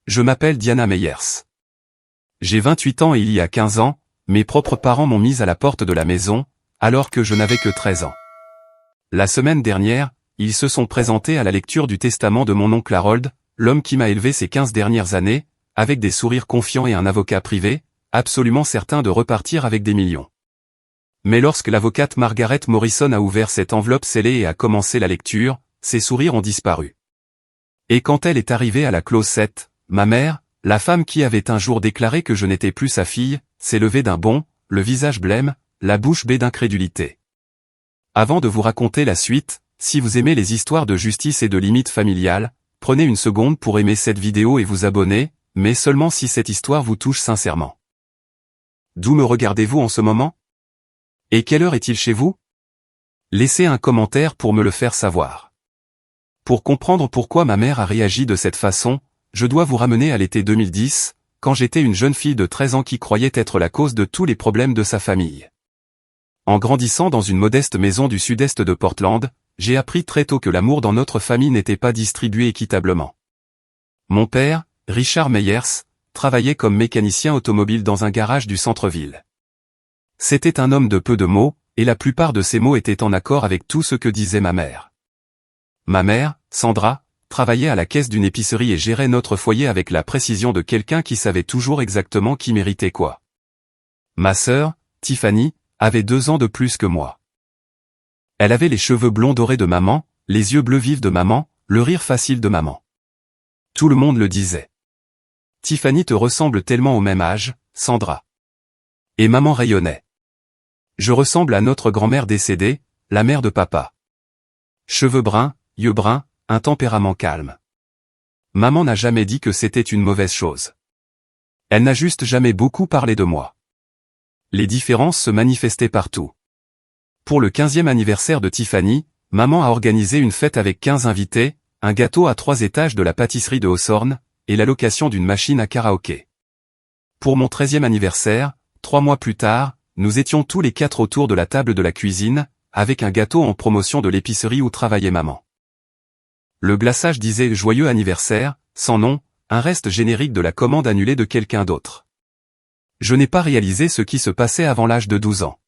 Je m'appelle Diana Meyers. J'ai 28 ans et il y a 15 ans, mes propres parents m'ont mise à la porte de la maison, alors que je n'avais que 13 ans. La semaine dernière, ils se sont présentés à la lecture du testament de mon oncle Harold, l'homme qui m'a élevé ces 15 dernières années, avec des sourires confiants et un avocat privé, absolument certain de repartir avec des millions. Mais lorsque l'avocate Margaret Morrison a ouvert cette enveloppe scellée et a commencé la lecture, ses sourires ont disparu. Et quand elle est arrivée à la clause 7, ma mère, la femme qui avait un jour déclaré que je n'étais plus sa fille, s'est levée d'un bond, le visage blême, la bouche bée d'incrédulité. Avant de vous raconter la suite, si vous aimez les histoires de justice et de limites familiales, prenez une seconde pour aimer cette vidéo et vous abonner, mais seulement si cette histoire vous touche sincèrement. D'où me regardez-vous en ce moment? Et quelle heure est-il chez vous? Laissez un commentaire pour me le faire savoir. Pour comprendre pourquoi ma mère a réagi de cette façon, je dois vous ramener à l'été 2010, quand j'étais une jeune fille de 13 ans qui croyait être la cause de tous les problèmes de sa famille. En grandissant dans une modeste maison du sud-est de Portland, j'ai appris très tôt que l'amour dans notre famille n'était pas distribué équitablement. Mon père, Richard Meyers, travaillait comme mécanicien automobile dans un garage du centre-ville. C'était un homme de peu de mots, et la plupart de ses mots étaient en accord avec tout ce que disait ma mère. Ma mère, Sandra, travaillait à la caisse d'une épicerie et gérait notre foyer avec la précision de quelqu'un qui savait toujours exactement qui méritait quoi. Ma sœur, Tiffany, avait 2 ans de plus que moi. Elle avait les cheveux blonds dorés de maman, les yeux bleus vifs de maman, le rire facile de maman. Tout le monde le disait. Tiffany te ressemble tellement au même âge, Sandra. Et maman rayonnait. Je ressemble à notre grand-mère décédée, la mère de papa. Cheveux bruns, yeux bruns, un tempérament calme. Maman n'a jamais dit que c'était une mauvaise chose. Elle n'a juste jamais beaucoup parlé de moi. Les différences se manifestaient partout. Pour le 15e anniversaire de Tiffany, maman a organisé une fête avec 15 invités, un gâteau à 3 étages de la pâtisserie de Hawthorne, et la location d'une machine à karaoké. Pour mon 13e anniversaire, 3 mois plus tard, nous étions tous les 4 autour de la table de la cuisine, avec un gâteau en promotion de l'épicerie où travaillait maman. Le glaçage disait « Joyeux anniversaire », sans nom, un reste générique de la commande annulée de quelqu'un d'autre. Je n'ai pas réalisé ce qui se passait avant l'âge de 12 ans.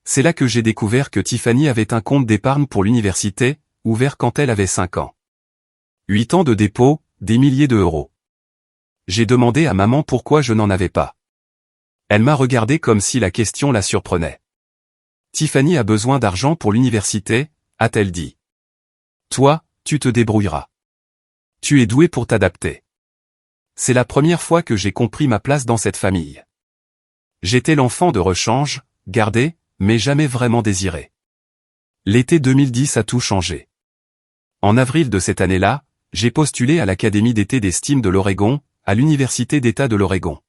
C'est là que j'ai découvert que Tiffany avait un compte d'épargne pour l'université, ouvert quand elle avait 5 ans. 8 ans de dépôt, des milliers d'euros. J'ai demandé à maman pourquoi je n'en avais pas. Elle m'a regardé comme si la question la surprenait. Tiffany a besoin d'argent pour l'université, a-t-elle dit. Toi, tu te débrouilleras. Tu es doué pour t'adapter. C'est la première fois que j'ai compris ma place dans cette famille. J'étais l'enfant de rechange, gardé, mais jamais vraiment désiré. L'été 2010 a tout changé. En avril de cette année-là, j'ai postulé à l'Académie d'été d'estime de l'Oregon, à l'Université d'État de l'Oregon.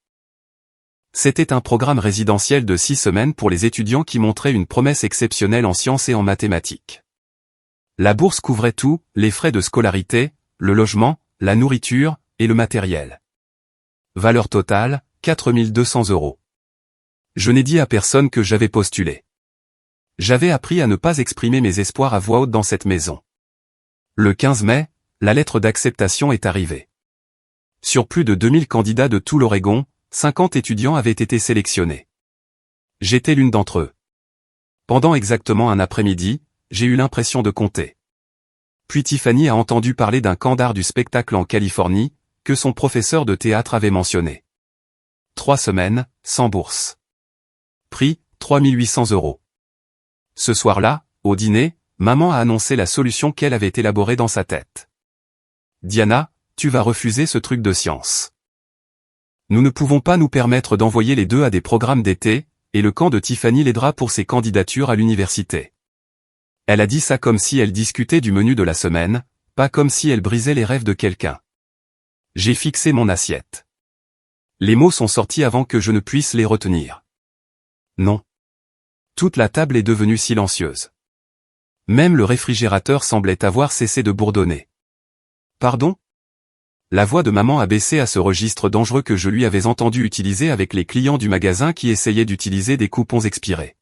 C'était un programme résidentiel de 6 semaines pour les étudiants qui montraient une promesse exceptionnelle en sciences et en mathématiques. La bourse couvrait tout, les frais de scolarité, le logement, la nourriture, et le matériel. Valeur totale, 4 200 €. Je n'ai dit à personne que j'avais postulé. J'avais appris à ne pas exprimer mes espoirs à voix haute dans cette maison. Le 15 mai, la lettre d'acceptation est arrivée. Sur plus de 2000 candidats de tout l'Oregon, 50 étudiants avaient été sélectionnés. J'étais l'une d'entre eux. Pendant exactement un après-midi, j'ai eu l'impression de compter. Puis Tiffany a entendu parler d'un camp d'art du spectacle en Californie, que son professeur de théâtre avait mentionné. 3 semaines, sans bourse. Prix, 3 800 €. Ce soir-là, au dîner, maman a annoncé la solution qu'elle avait élaborée dans sa tête. Diana, tu vas refuser ce truc de science. Nous ne pouvons pas nous permettre d'envoyer les deux à des programmes d'été, et le camp de Tiffany l'aidera pour ses candidatures à l'université. Elle a dit ça comme si elle discutait du menu de la semaine, pas comme si elle brisait les rêves de quelqu'un. J'ai fixé mon assiette. Les mots sont sortis avant que je ne puisse les retenir. Non. Toute la table est devenue silencieuse. Même le réfrigérateur semblait avoir cessé de bourdonner. Pardon? La voix de maman a baissé à ce registre dangereux que je lui avais entendu utiliser avec les clients du magasin qui essayaient d'utiliser des coupons expirés.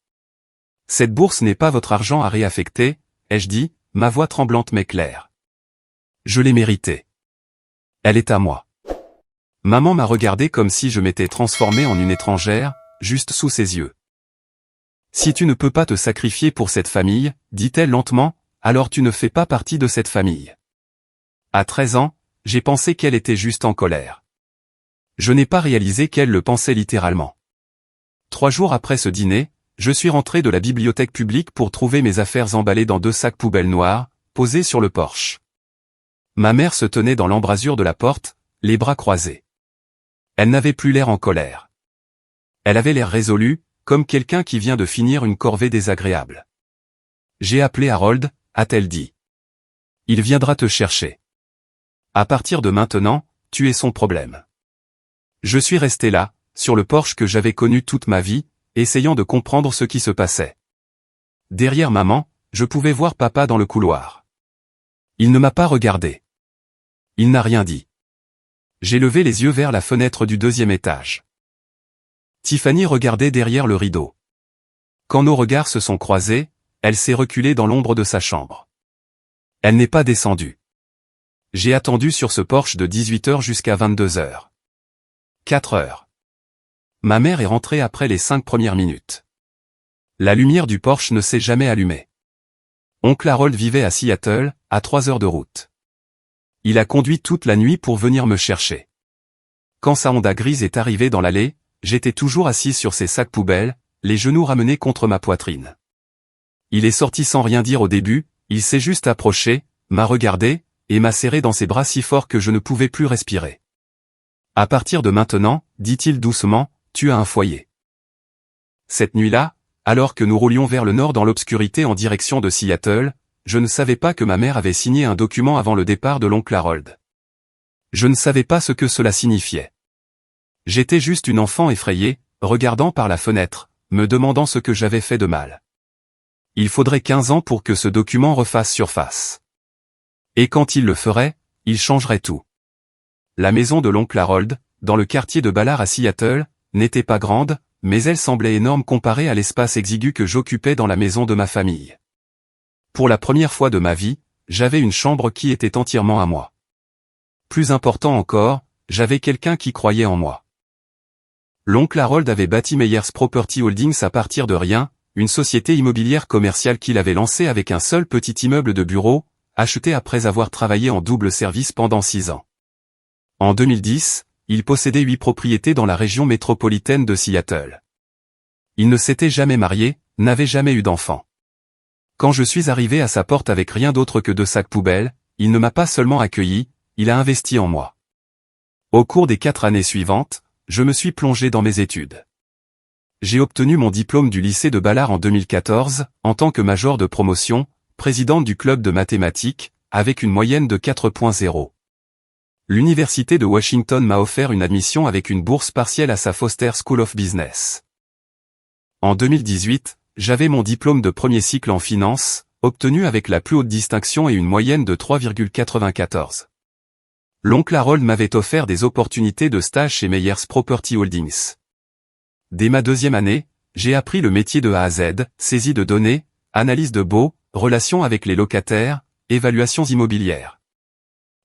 Cette bourse n'est pas votre argent à réaffecter, ai-je dit, ma voix tremblante mais claire. Je l'ai méritée. Elle est à moi. Maman m'a regardé comme si je m'étais transformé en une étrangère, juste sous ses yeux. Si tu ne peux pas te sacrifier pour cette famille, dit-elle lentement, alors tu ne fais pas partie de cette famille. À 13 ans, j'ai pensé qu'elle était juste en colère. Je n'ai pas réalisé qu'elle le pensait littéralement. 3 jours après ce dîner, je suis rentré de la bibliothèque publique pour trouver mes affaires emballées dans 2 sacs poubelles noirs, posés sur le porche. Ma mère se tenait dans l'embrasure de la porte, les bras croisés. Elle n'avait plus l'air en colère. Elle avait l'air résolue, comme quelqu'un qui vient de finir une corvée désagréable. J'ai appelé Harold, a-t-elle dit. Il viendra te chercher. À partir de maintenant, tu es son problème. Je suis resté là, sur le porche que j'avais connu toute ma vie, essayant de comprendre ce qui se passait. Derrière maman, je pouvais voir papa dans le couloir. Il ne m'a pas regardé. Il n'a rien dit. J'ai levé les yeux vers la fenêtre du 2e étage. Tiffany regardait derrière le rideau. Quand nos regards se sont croisés, elle s'est reculée dans l'ombre de sa chambre. Elle n'est pas descendue. J'ai attendu sur ce porche de 18h jusqu'à 22h. 4 heures. Ma mère est rentrée après les 5 premières minutes. La lumière du porche ne s'est jamais allumée. Oncle Harold vivait à Seattle, à 3 heures de route. Il a conduit toute la nuit pour venir me chercher. Quand sa Honda grise est arrivée dans l'allée, j'étais toujours assis sur ces sacs poubelles, les genoux ramenés contre ma poitrine. Il est sorti sans rien dire au début, il s'est juste approché, m'a regardé, et m'a serré dans ses bras si fort que je ne pouvais plus respirer. À partir de maintenant, dit-il doucement, tu as un foyer. Cette nuit-là, alors que nous roulions vers le nord dans l'obscurité en direction de Seattle, je ne savais pas que ma mère avait signé un document avant le départ de l'oncle Harold. Je ne savais pas ce que cela signifiait. J'étais juste une enfant effrayée, regardant par la fenêtre, me demandant ce que j'avais fait de mal. Il faudrait 15 ans pour que ce document refasse surface. Et quand il le ferait, il changerait tout. La maison de l'oncle Harold, dans le quartier de Ballard à Seattle, n'était pas grande, mais elle semblait énorme comparée à l'espace exigu que j'occupais dans la maison de ma famille. Pour la première fois de ma vie, j'avais une chambre qui était entièrement à moi. Plus important encore, j'avais quelqu'un qui croyait en moi. L'oncle Harold avait bâti Meyers Property Holdings à partir de rien, une société immobilière commerciale qu'il avait lancée avec un seul petit immeuble de bureau, acheté après avoir travaillé en double service pendant 6 ans. En 2010, il possédait 8 propriétés dans la région métropolitaine de Seattle. Il ne s'était jamais marié, n'avait jamais eu d'enfant. Quand je suis arrivé à sa porte avec rien d'autre que 2 sacs poubelles, il ne m'a pas seulement accueilli, il a investi en moi. Au cours des 4 années suivantes, je me suis plongé dans mes études. J'ai obtenu mon diplôme du lycée de Ballard en 2014, en tant que major de promotion, présidente du club de mathématiques, avec une moyenne de 4.0. L'université de Washington m'a offert une admission avec une bourse partielle à sa Foster School of Business. En 2018, j'avais mon diplôme de premier cycle en finance, obtenu avec la plus haute distinction et une moyenne de 3,94. L'oncle Harold m'avait offert des opportunités de stage chez Meyers Property Holdings. Dès ma 2e année, j'ai appris le métier de A à Z, saisie de données, analyse de baux, relations avec les locataires, évaluations immobilières.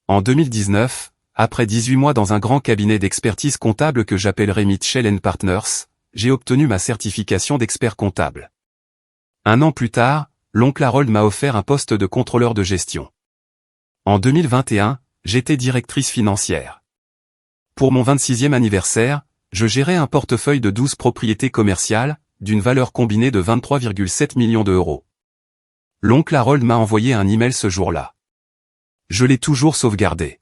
En 2019, après 18 mois dans un grand cabinet d'expertise comptable que j'appellerai Mitchell & Partners, j'ai obtenu ma certification d'expert comptable. 1 an plus tard, l'oncle Harold m'a offert un poste de contrôleur de gestion. En 2021, j'étais directrice financière. Pour mon 26e anniversaire, je gérais un portefeuille de 12 propriétés commerciales, d'une valeur combinée de 23,7 millions d'euros. L'oncle Harold m'a envoyé un email ce jour-là. Je l'ai toujours sauvegardé.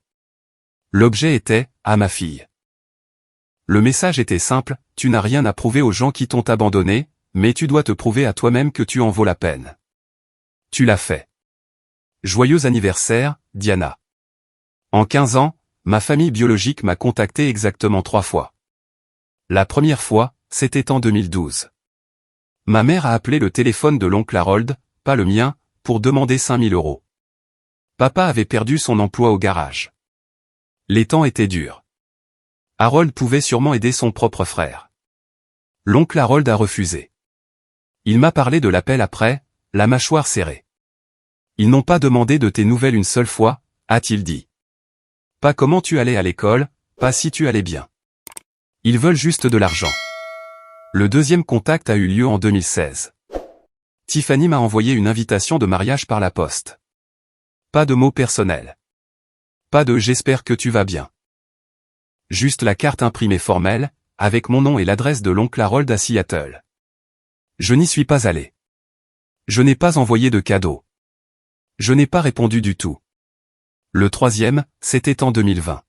L'objet était « à ma fille ». Le message était simple, tu n'as rien à prouver aux gens qui t'ont abandonné, mais tu dois te prouver à toi-même que tu en vaux la peine. Tu l'as fait. Joyeux anniversaire, Diana. En 15 ans, ma famille biologique m'a contacté exactement 3 fois. La première fois, c'était en 2012. Ma mère a appelé le téléphone de l'oncle Harold, pas le mien, pour demander 5 000 euros. Papa avait perdu son emploi au garage. Les temps étaient durs. Harold pouvait sûrement aider son propre frère. L'oncle Harold a refusé. Il m'a parlé de l'appel après, la mâchoire serrée. Ils n'ont pas demandé de tes nouvelles une seule fois, a-t-il dit. Pas comment tu allais à l'école, pas si tu allais bien. Ils veulent juste de l'argent. Le deuxième contact a eu lieu en 2016. Tiffany m'a envoyé une invitation de mariage par la poste. Pas de mots personnels. Pas de « j'espère que tu vas bien ». Juste la carte imprimée formelle, avec mon nom et l'adresse de l'oncle Harold à Seattle. Je n'y suis pas allé. Je n'ai pas envoyé de cadeau. Je n'ai pas répondu du tout. Le troisième, c'était en 2020.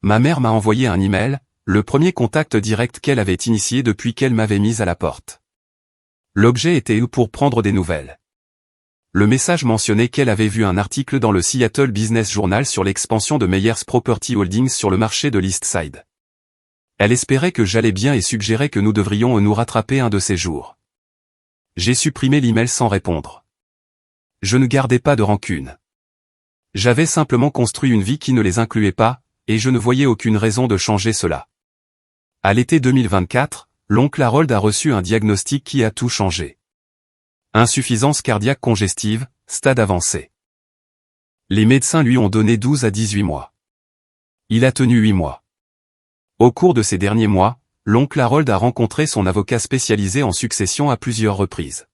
Ma mère m'a envoyé un email, le premier contact direct qu'elle avait initié depuis qu'elle m'avait mise à la porte. L'objet était pour prendre des nouvelles. Le message mentionnait qu'elle avait vu un article dans le Seattle Business Journal sur l'expansion de Meyers Property Holdings sur le marché de l'East Side. Elle espérait que j'allais bien et suggérait que nous devrions nous rattraper un de ces jours. J'ai supprimé l'email sans répondre. Je ne gardais pas de rancune. J'avais simplement construit une vie qui ne les incluait pas, et je ne voyais aucune raison de changer cela. À l'été 2024, l'oncle Harold a reçu un diagnostic qui a tout changé. Insuffisance cardiaque congestive, stade avancé. Les médecins lui ont donné 12 à 18 mois. Il a tenu 8 mois. Au cours de ces derniers mois, l'oncle Harold a rencontré son avocat spécialisé en succession à plusieurs reprises.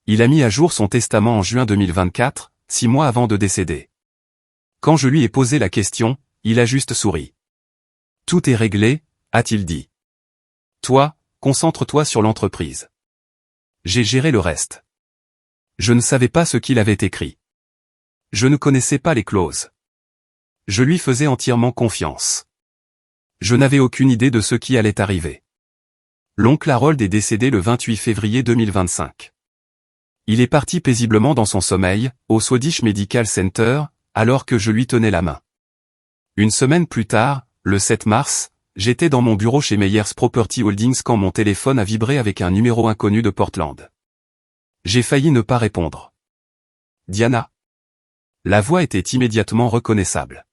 Il a mis à jour son testament en juin 2024, 6 mois avant de décéder. Quand je lui ai posé la question, il a juste souri. Tout est réglé, a-t-il dit. Toi, concentre-toi sur l'entreprise. J'ai géré le reste. Je ne savais pas ce qu'il avait écrit. Je ne connaissais pas les clauses. Je lui faisais entièrement confiance. Je n'avais aucune idée de ce qui allait arriver. L'oncle Harold est décédé le 28 février 2025. Il est parti paisiblement dans son sommeil, au Swedish Medical Center, alors que je lui tenais la main. Une semaine plus tard, le 7 mars, j'étais dans mon bureau chez Meyers Property Holdings quand mon téléphone a vibré avec un numéro inconnu de Portland. J'ai failli ne pas répondre. Diana. La voix était immédiatement reconnaissable.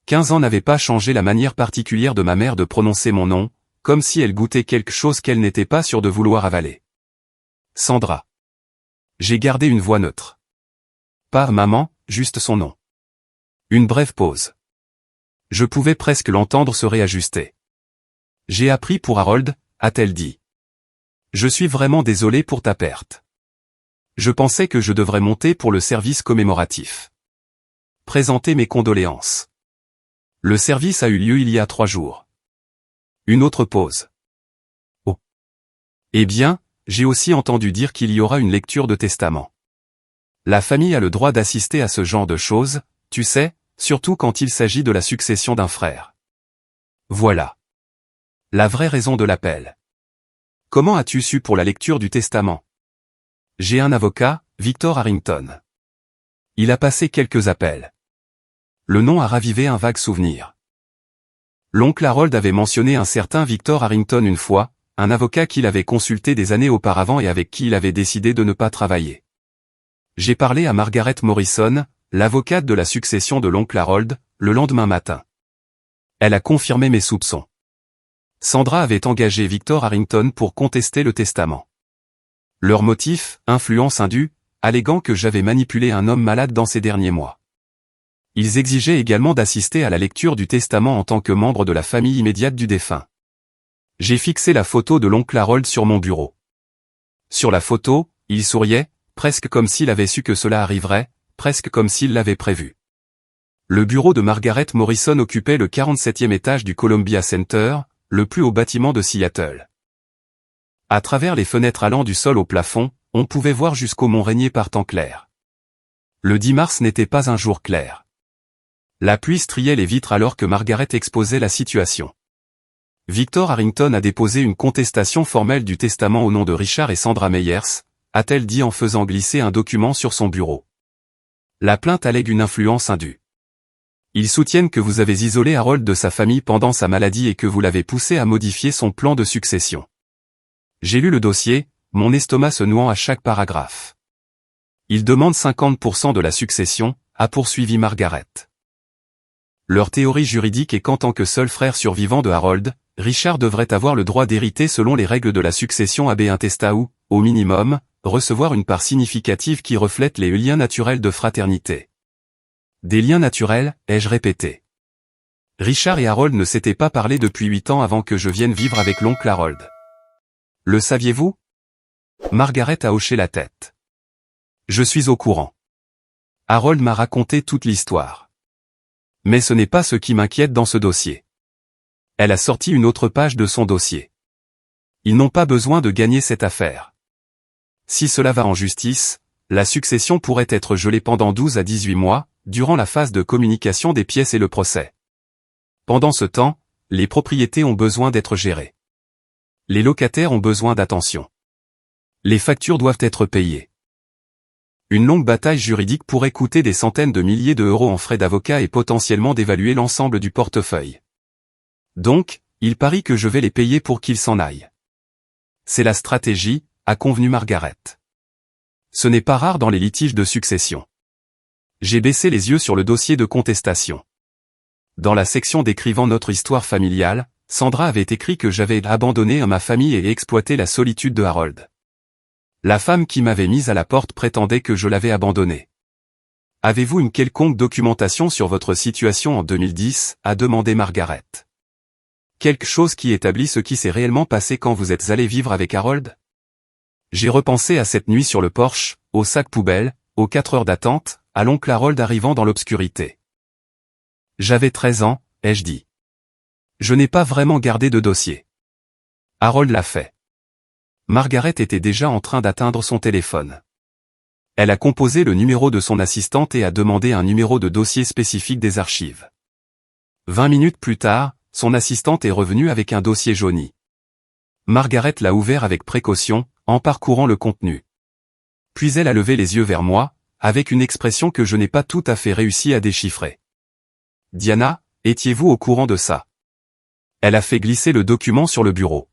15 ans n'avaient pas changé la manière particulière de ma mère de prononcer mon nom, comme si elle goûtait quelque chose qu'elle n'était pas sûre de vouloir avaler. Sandra. J'ai gardé une voix neutre. Pas maman, juste son nom. Une brève pause. Je pouvais presque l'entendre se réajuster. J'ai appris pour Harold, a-t-elle dit. Je suis vraiment désolé pour ta perte. Je pensais que je devrais monter pour le service commémoratif. Présenter mes condoléances. Le service a eu lieu il y a 3 jours. Une autre pause. Oh. Eh bien, j'ai aussi entendu dire qu'il y aura une lecture de testament. La famille a le droit d'assister à ce genre de choses, tu sais, surtout quand il s'agit de la succession d'un frère. Voilà. La vraie raison de l'appel. Comment as-tu su pour la lecture du testament? J'ai un avocat, Victor Harrington. Il a passé quelques appels. Le nom a ravivé un vague souvenir. L'oncle Harold avait mentionné un certain Victor Harrington une fois, un avocat qu'il avait consulté des années auparavant et avec qui il avait décidé de ne pas travailler. J'ai parlé à Margaret Morrison, l'avocate de la succession de l'oncle Harold, le lendemain matin. Elle a confirmé mes soupçons. Sandra avait engagé Victor Harrington pour contester le testament. Leur motif, influence indue, alléguant que j'avais manipulé un homme malade dans ces derniers mois. Ils exigeaient également d'assister à la lecture du testament en tant que membre de la famille immédiate du défunt. J'ai fixé la photo de l'oncle Harold sur mon bureau. Sur la photo, il souriait, presque comme s'il avait su que cela arriverait, presque comme s'il l'avait prévu. Le bureau de Margaret Morrison occupait le 47e étage du Columbia Center, le plus haut bâtiment de Seattle. À travers les fenêtres allant du sol au plafond, on pouvait voir jusqu'au mont Rainier par temps clair. Le 10 mars n'était pas un jour clair. La pluie striait les vitres alors que Margaret exposait la situation. Victor Harrington a déposé une contestation formelle du testament au nom de Richard et Sandra Meyers, a-t-elle dit en faisant glisser un document sur son bureau. La plainte allègue une influence indue. Ils soutiennent que vous avez isolé Harold de sa famille pendant sa maladie et que vous l'avez poussé à modifier son plan de succession. J'ai lu le dossier, mon estomac se nouant à chaque paragraphe. Ils demandent 50% de la succession, a poursuivi Margaret. Leur théorie juridique est qu'en tant que seul frère survivant de Harold, Richard devrait avoir le droit d'hériter selon les règles de la succession AB intesta ou, au minimum, recevoir une part significative qui reflète les liens naturels de fraternité. Des liens naturels, ai-je répété. Richard et Harold ne s'étaient pas parlé depuis 8 ans avant que je vienne vivre avec l'oncle Harold. Le saviez-vous? Margaret a hoché la tête. Je suis au courant. Harold m'a raconté toute l'histoire. Mais ce n'est pas ce qui m'inquiète dans ce dossier. Elle a sorti une autre page de son dossier. Ils n'ont pas besoin de gagner cette affaire. Si cela va en justice, la succession pourrait être gelée pendant 12 à 18 mois, durant la phase de communication des pièces et le procès. Pendant ce temps, les propriétés ont besoin d'être gérées. Les locataires ont besoin d'attention. Les factures doivent être payées. Une longue bataille juridique pourrait coûter des centaines de milliers d'euros en frais d'avocat et potentiellement d'évaluer l'ensemble du portefeuille. Donc, il parie que je vais les payer pour qu'ils s'en aillent. C'est la stratégie, a convenu Margaret. Ce n'est pas rare dans les litiges de succession. J'ai baissé les yeux sur le dossier de contestation. Dans la section décrivant notre histoire familiale, Sandra avait écrit que j'avais abandonné ma famille et exploité la solitude de Harold. La femme qui m'avait mise à la porte prétendait que je l'avais abandonnée. Avez-vous une quelconque documentation sur votre situation en 2010, a demandé Margaret. Quelque chose qui établit ce qui s'est réellement passé quand vous êtes allé vivre avec Harold? J'ai repensé à cette nuit sur le porche, au sac poubelle, aux 4 heures d'attente, à l'oncle Harold arrivant dans l'obscurité. J'avais 13 ans, ai-je dit. Je n'ai pas vraiment gardé de dossier. Harold l'a fait. Margaret était déjà en train d'atteindre son téléphone. Elle a composé le numéro de son assistante et a demandé un numéro de dossier spécifique des archives. 20 minutes plus tard, son assistante est revenue avec un dossier jauni. Margaret l'a ouvert avec précaution, en parcourant le contenu. Puis elle a levé les yeux vers moi, avec une expression que je n'ai pas tout à fait réussi à déchiffrer. Diana, étiez-vous au courant de ça? Elle a fait glisser le document sur le bureau.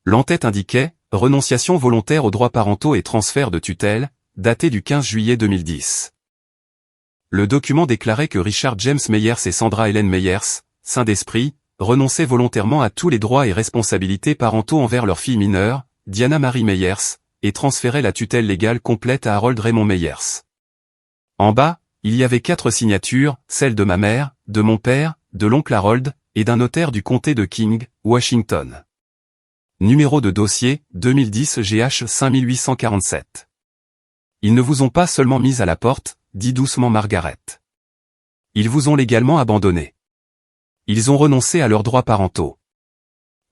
L'entête indiquait « Renonciation volontaire aux droits parentaux et transfert de tutelle », daté du 15 juillet 2010. Le document déclarait que Richard James Meyers et Sandra Helen Meyers, saints d'esprit, renonçaient volontairement à tous les droits et responsabilités parentaux envers leur fille mineure, Diana Marie Meyers, et transféraient la tutelle légale complète à Harold Raymond Meyers. En bas, il y avait 4 signatures, celle de ma mère, de mon père, de l'oncle Harold, et d'un notaire du comté de King, Washington. Numéro de dossier, 2010 GH 5847. Ils ne vous ont pas seulement mis à la porte, dit doucement Margaret. Ils vous ont légalement abandonné. Ils ont renoncé à leurs droits parentaux.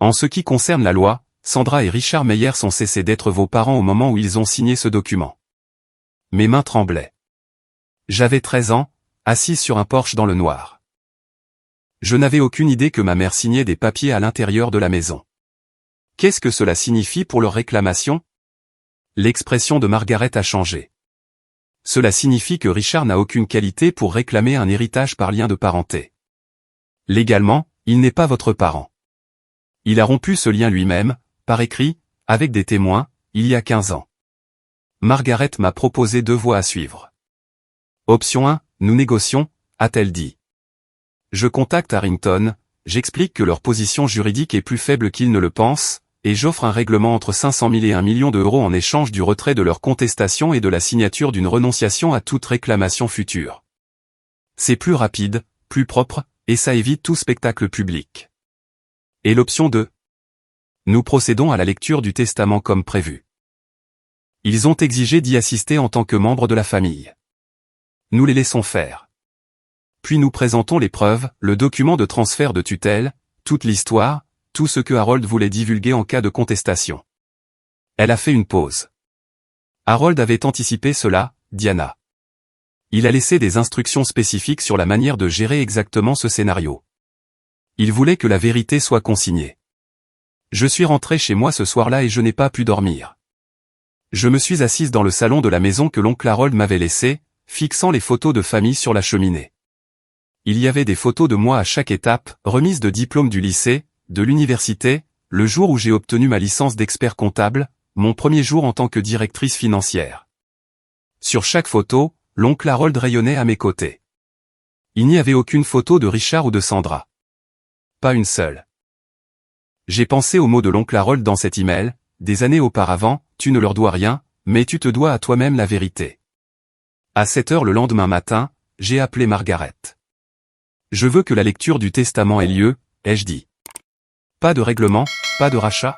En ce qui concerne la loi, Sandra et Richard Meyers ont cessé d'être vos parents au moment où ils ont signé ce document. Mes mains tremblaient. J'avais 13 ans, assise sur un porche dans le noir. Je n'avais aucune idée que ma mère signait des papiers à l'intérieur de la maison. Qu'est-ce que cela signifie pour leur réclamation? L'expression de Margaret a changé. Cela signifie que Richard n'a aucune qualité pour réclamer un héritage par lien de parenté. Légalement, il n'est pas votre parent. Il a rompu ce lien lui-même, par écrit, avec des témoins, il y a 15 ans. Margaret m'a proposé 2 voies à suivre. Option 1, nous négocions, a-t-elle dit. Je contacte Harrington, j'explique que leur position juridique est plus faible qu'ils ne le pensent, et j'offre un règlement entre 500 000 et 1 million d'euros en échange du retrait de leur contestation et de la signature d'une renonciation à toute réclamation future. C'est plus rapide, plus propre, et ça évite tout spectacle public. Et l'option 2. Nous procédons à la lecture du testament comme prévu. Ils ont exigé d'y assister en tant que membres de la famille. Nous les laissons faire. Puis nous présentons les preuves, le document de transfert de tutelle, toute l'histoire, tout ce que Harold voulait divulguer en cas de contestation. Elle a fait une pause. Harold avait anticipé cela, Diana. Il a laissé des instructions spécifiques sur la manière de gérer exactement ce scénario. Il voulait que la vérité soit consignée. Je suis rentré chez moi ce soir-là et je n'ai pas pu dormir. Je me suis assise dans le salon de la maison que l'oncle Harold m'avait laissé, fixant les photos de famille sur la cheminée. Il y avait des photos de moi à chaque étape, remise de diplôme du lycée, de l'université, le jour où j'ai obtenu ma licence d'expert comptable, mon premier jour en tant que directrice financière. Sur chaque photo, l'oncle Harold rayonnait à mes côtés. Il n'y avait aucune photo de Richard ou de Sandra. Pas une seule. J'ai pensé aux mots de l'oncle Harold dans cet email, des années auparavant, tu ne leur dois rien, mais tu te dois à toi-même la vérité. À 7 heures le lendemain matin, j'ai appelé Margaret. Je veux que la lecture du testament ait lieu, ai-je dit. Pas de règlement, pas de rachat.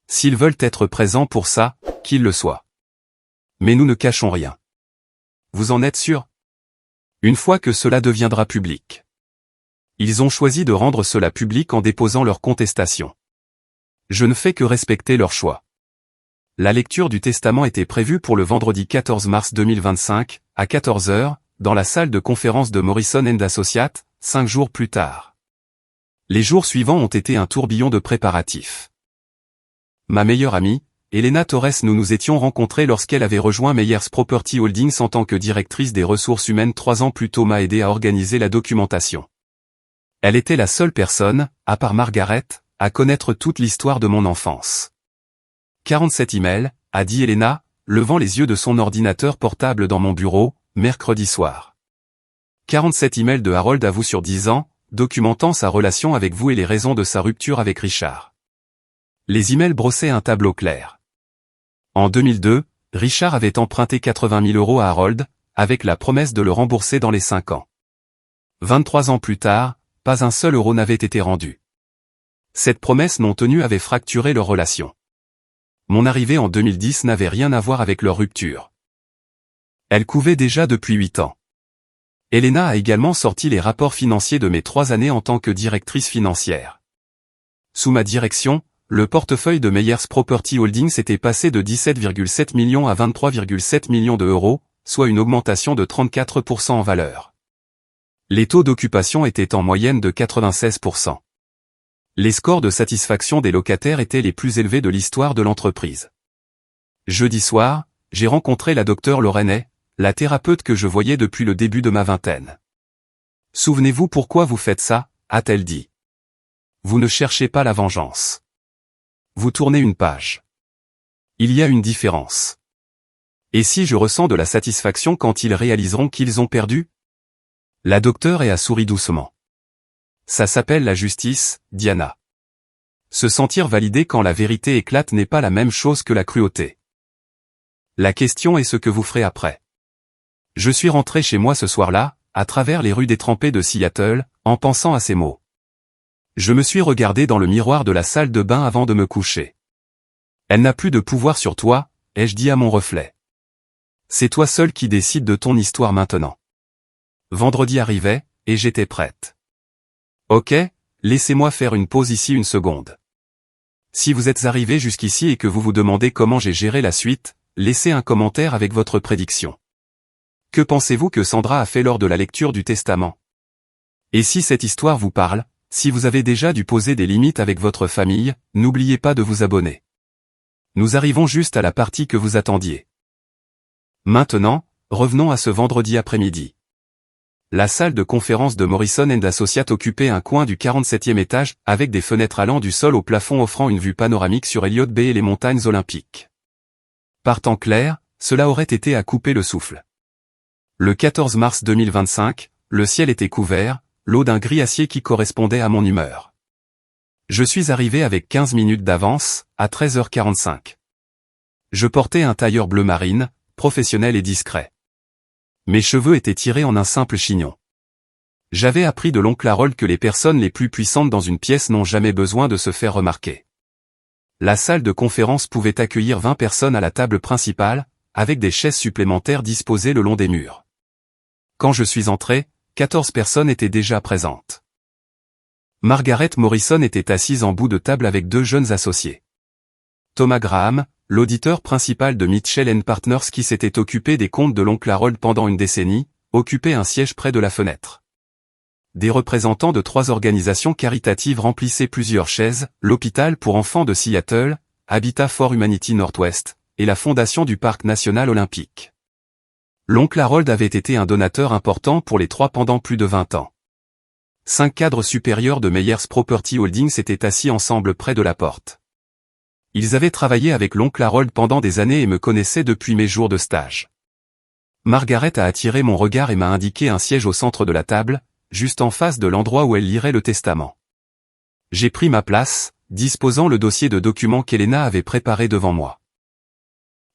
S'ils veulent être présents pour ça, qu'ils le soient. Mais nous ne cachons rien. Vous en êtes sûr? Une fois que cela deviendra public. Ils ont choisi de rendre cela public en déposant leur contestation. Je ne fais que respecter leur choix. La lecture du testament était prévue pour le vendredi 14 mars 2025, à 14 h, dans la salle de conférence de Morrison & Associates, 5 jours plus tard. Les jours suivants ont été un tourbillon de préparatifs. Ma meilleure amie, Elena Torres, nous étions rencontrés lorsqu'elle avait rejoint Meyers Property Holdings en tant que directrice des ressources humaines 3 ans plus tôt, m'a aidé à organiser la documentation. Elle était la seule personne, à part Margaret, à connaître toute l'histoire de mon enfance. 47 emails, a dit Elena, levant les yeux de son ordinateur portable dans mon bureau, mercredi soir. 47 emails de Harold à vous sur 10 ans, documentant sa relation avec vous et les raisons de sa rupture avec Richard. Les emails brossaient un tableau clair. En 2002, Richard avait emprunté 80 000 € à Harold, avec la promesse de le rembourser dans les 5 ans. 23 ans plus tard, pas un seul euro n'avait été rendu. Cette promesse non tenue avait fracturé leur relation. Mon arrivée en 2010 n'avait rien à voir avec leur rupture. Elle couvait déjà depuis 8 ans. Elena a également sorti les rapports financiers de mes 3 années en tant que directrice financière. Sous ma direction, le portefeuille de Meyers Property Holdings était passé de 17,7 millions à 23,7 millions d'euros, soit une augmentation de 34% en valeur. Les taux d'occupation étaient en moyenne de 96%. Les scores de satisfaction des locataires étaient les plus élevés de l'histoire de l'entreprise. Jeudi soir, j'ai rencontré la docteure Lorraine, la thérapeute que je voyais depuis le début de ma vingtaine. « Souvenez-vous pourquoi vous faites ça ?» a-t-elle dit. « Vous ne cherchez pas la vengeance. Vous tournez une page. Il y a une différence. Et si je ressens de la satisfaction quand ils réaliseront qu'ils ont perdu ?» La docteure a souri doucement. Ça s'appelle la justice, Diana. Se sentir validé quand la vérité éclate n'est pas la même chose que la cruauté. La question est ce que vous ferez après. Je suis rentré chez moi ce soir-là, à travers les rues détrempées de Seattle, en pensant à ces mots. Je me suis regardé dans le miroir de la salle de bain avant de me coucher. Elle n'a plus de pouvoir sur toi, ai-je dit à mon reflet. C'est toi seul qui décide de ton histoire maintenant. Vendredi arrivait, et j'étais prête. Ok, laissez-moi faire une pause ici une seconde. Si vous êtes arrivé jusqu'ici et que vous vous demandez comment j'ai géré la suite, laissez un commentaire avec votre prédiction. Que pensez-vous que Sandra a fait lors de la lecture du testament? Et si cette histoire vous parle, si vous avez déjà dû poser des limites avec votre famille, n'oubliez pas de vous abonner. Nous arrivons juste à la partie que vous attendiez. Maintenant, revenons à ce vendredi après-midi. La salle de conférence de Morrison & Associates occupait un coin du 47e étage, avec des fenêtres allant du sol au plafond offrant une vue panoramique sur Elliott Bay et les montagnes olympiques. Par temps clair, cela aurait été à couper le souffle. Le 14 mars 2025, le ciel était couvert, l'eau d'un gris acier qui correspondait à mon humeur. Je suis arrivé avec 15 minutes d'avance, à 13h45. Je portais un tailleur bleu marine, professionnel et discret. Mes cheveux étaient tirés en un simple chignon. J'avais appris de l'oncle Harold que les personnes les plus puissantes dans une pièce n'ont jamais besoin de se faire remarquer. La salle de conférence pouvait accueillir 20 personnes à la table principale, avec des chaises supplémentaires disposées le long des murs. Quand je suis entré, 14 personnes étaient déjà présentes. Margaret Morrison était assise en bout de table avec 2 jeunes associés. Thomas Graham, l'auditeur principal de Mitchell & Partners qui s'était occupé des comptes de l'oncle Harold pendant une décennie, occupait un siège près de la fenêtre. Des représentants de 3 organisations caritatives remplissaient plusieurs chaises, l'hôpital pour enfants de Seattle, Habitat for Humanity Northwest, et la fondation du Parc National Olympique. L'oncle Harold avait été un donateur important pour les 3 pendant plus de 20 ans. 5 cadres supérieurs de Meyers Property Holdings étaient assis ensemble près de la porte. Ils avaient travaillé avec l'oncle Harold pendant des années et me connaissaient depuis mes jours de stage. Margaret a attiré mon regard et m'a indiqué un siège au centre de la table, juste en face de l'endroit où elle lirait le testament. J'ai pris ma place, disposant le dossier de documents qu'Elena avait préparé devant moi.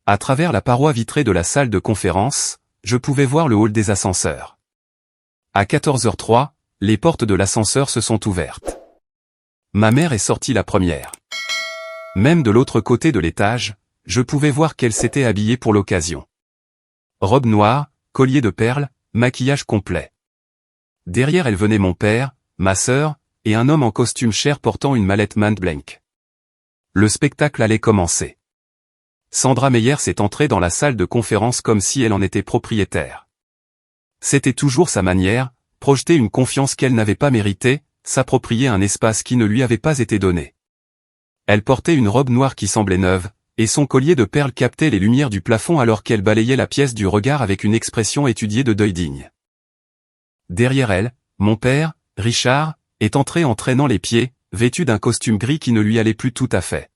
À travers la paroi vitrée de la salle de conférence, je pouvais voir le hall des ascenseurs. À 14h03, les portes de l'ascenseur se sont ouvertes. Ma mère est sortie la première. Même de l'autre côté de l'étage, je pouvais voir qu'elle s'était habillée pour l'occasion. Robe noire, collier de perles, maquillage complet. Derrière elle venait mon père, ma sœur, et un homme en costume cher portant une mallette Montblanc. Le spectacle allait commencer. Sandra Meyers est entrée dans la salle de conférence comme si elle en était propriétaire. C'était toujours sa manière, projeter une confiance qu'elle n'avait pas méritée, s'approprier un espace qui ne lui avait pas été donné. Elle portait une robe noire qui semblait neuve, et son collier de perles captait les lumières du plafond alors qu'elle balayait la pièce du regard avec une expression étudiée de deuil digne. Derrière elle, mon père, Richard, est entré en traînant les pieds, vêtu d'un costume gris qui ne lui allait plus tout à fait.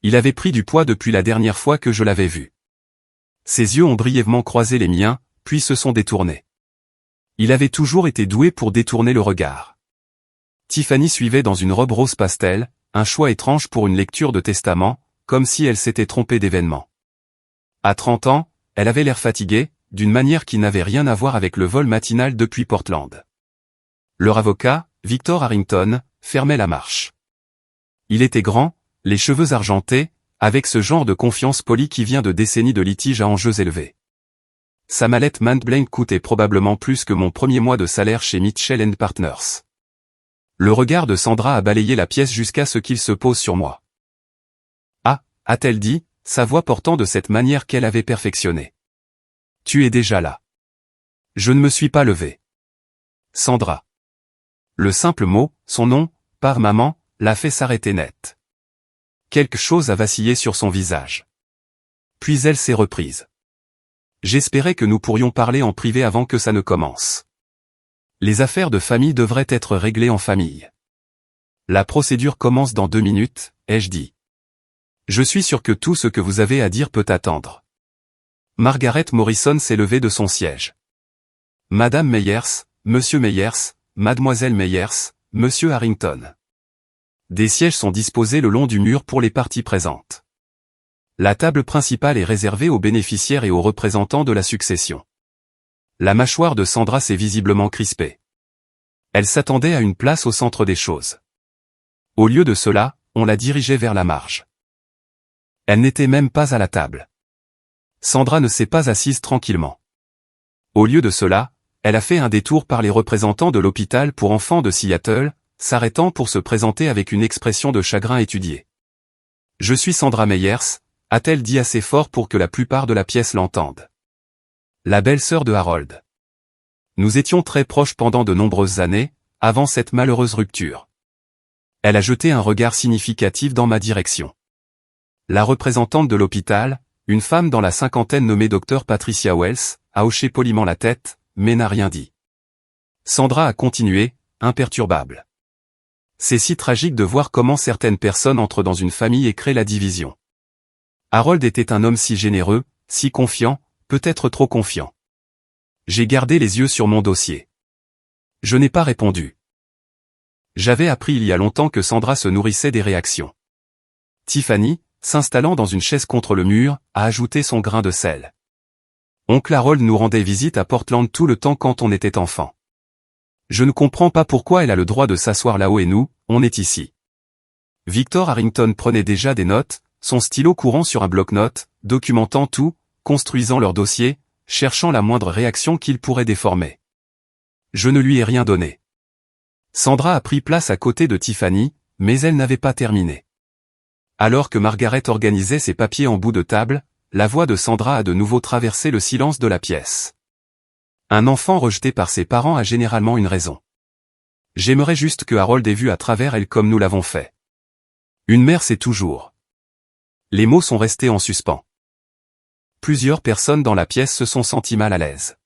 Il avait pris du poids depuis la dernière fois que je l'avais vu. Ses yeux ont brièvement croisé les miens, puis se sont détournés. Il avait toujours été doué pour détourner le regard. Tiffany suivait dans une robe rose pastel, un choix étrange pour une lecture de testament, comme si elle s'était trompée d'événement. À 30 ans, elle avait l'air fatiguée, d'une manière qui n'avait rien à voir avec le vol matinal depuis Portland. Leur avocat, Victor Harrington, fermait la marche. Il était grand, les cheveux argentés, avec ce genre de confiance polie qui vient de décennies de litiges à enjeux élevés. Sa mallette Montblanc coûtait probablement plus que mon premier mois de salaire chez Mitchell & Partners. Le regard de Sandra a balayé la pièce jusqu'à ce qu'il se pose sur moi. « Ah » a-t-elle dit, sa voix portant de cette manière qu'elle avait perfectionnée. « Tu es déjà là. » Je ne me suis pas levé. Sandra. Le simple mot, son nom, par maman, l'a fait s'arrêter net. Quelque chose a vacillé sur son visage. Puis elle s'est reprise. J'espérais que nous pourrions parler en privé avant que ça ne commence. Les affaires de famille devraient être réglées en famille. La procédure commence dans 2 minutes, ai-je dit. Je suis sûr que tout ce que vous avez à dire peut attendre. Margaret Morrison s'est levée de son siège. Madame Meyers, Monsieur Meyers, Mademoiselle Meyers, Monsieur Harrington. Des sièges sont disposés le long du mur pour les parties présentes. La table principale est réservée aux bénéficiaires et aux représentants de la succession. La mâchoire de Sandra s'est visiblement crispée. Elle s'attendait à une place au centre des choses. Au lieu de cela, on la dirigeait vers la marge. Elle n'était même pas à la table. Sandra ne s'est pas assise tranquillement. Au lieu de cela, elle a fait un détour par les représentants de l'hôpital pour enfants de Seattle, s'arrêtant pour se présenter avec une expression de chagrin étudiée. « Je suis Sandra Meyers », a-t-elle dit assez fort pour que la plupart de la pièce l'entende. La belle-sœur de Harold. Nous étions très proches pendant de nombreuses années, avant cette malheureuse rupture. Elle a jeté un regard significatif dans ma direction. La représentante de l'hôpital, une femme dans la cinquantaine nommée Dr Patricia Wells, a hoché poliment la tête, mais n'a rien dit. Sandra a continué, imperturbable. C'est si tragique de voir comment certaines personnes entrent dans une famille et créent la division. Harold était un homme si généreux, si confiant, peut-être trop confiant. J'ai gardé les yeux sur mon dossier. Je n'ai pas répondu. J'avais appris il y a longtemps que Sandra se nourrissait des réactions. Tiffany, s'installant dans une chaise contre le mur, a ajouté son grain de sel. Oncle Harold nous rendait visite à Portland tout le temps quand on était enfant. Je ne comprends pas pourquoi elle a le droit de s'asseoir là-haut et nous, on est ici. Victor Harrington prenait déjà des notes, son stylo courant sur un bloc-notes, documentant tout, construisant leur dossier, cherchant la moindre réaction qu'il pourrait déformer. Je ne lui ai rien donné. Sandra a pris place à côté de Tiffany, mais elle n'avait pas terminé. Alors que Margaret organisait ses papiers en bout de table, la voix de Sandra a de nouveau traversé le silence de la pièce. Un enfant rejeté par ses parents a généralement une raison. J'aimerais juste que Harold ait vu à travers elle comme nous l'avons fait. Une mère sait toujours. Les mots sont restés en suspens. Plusieurs personnes dans la pièce se sont senties mal à l'aise.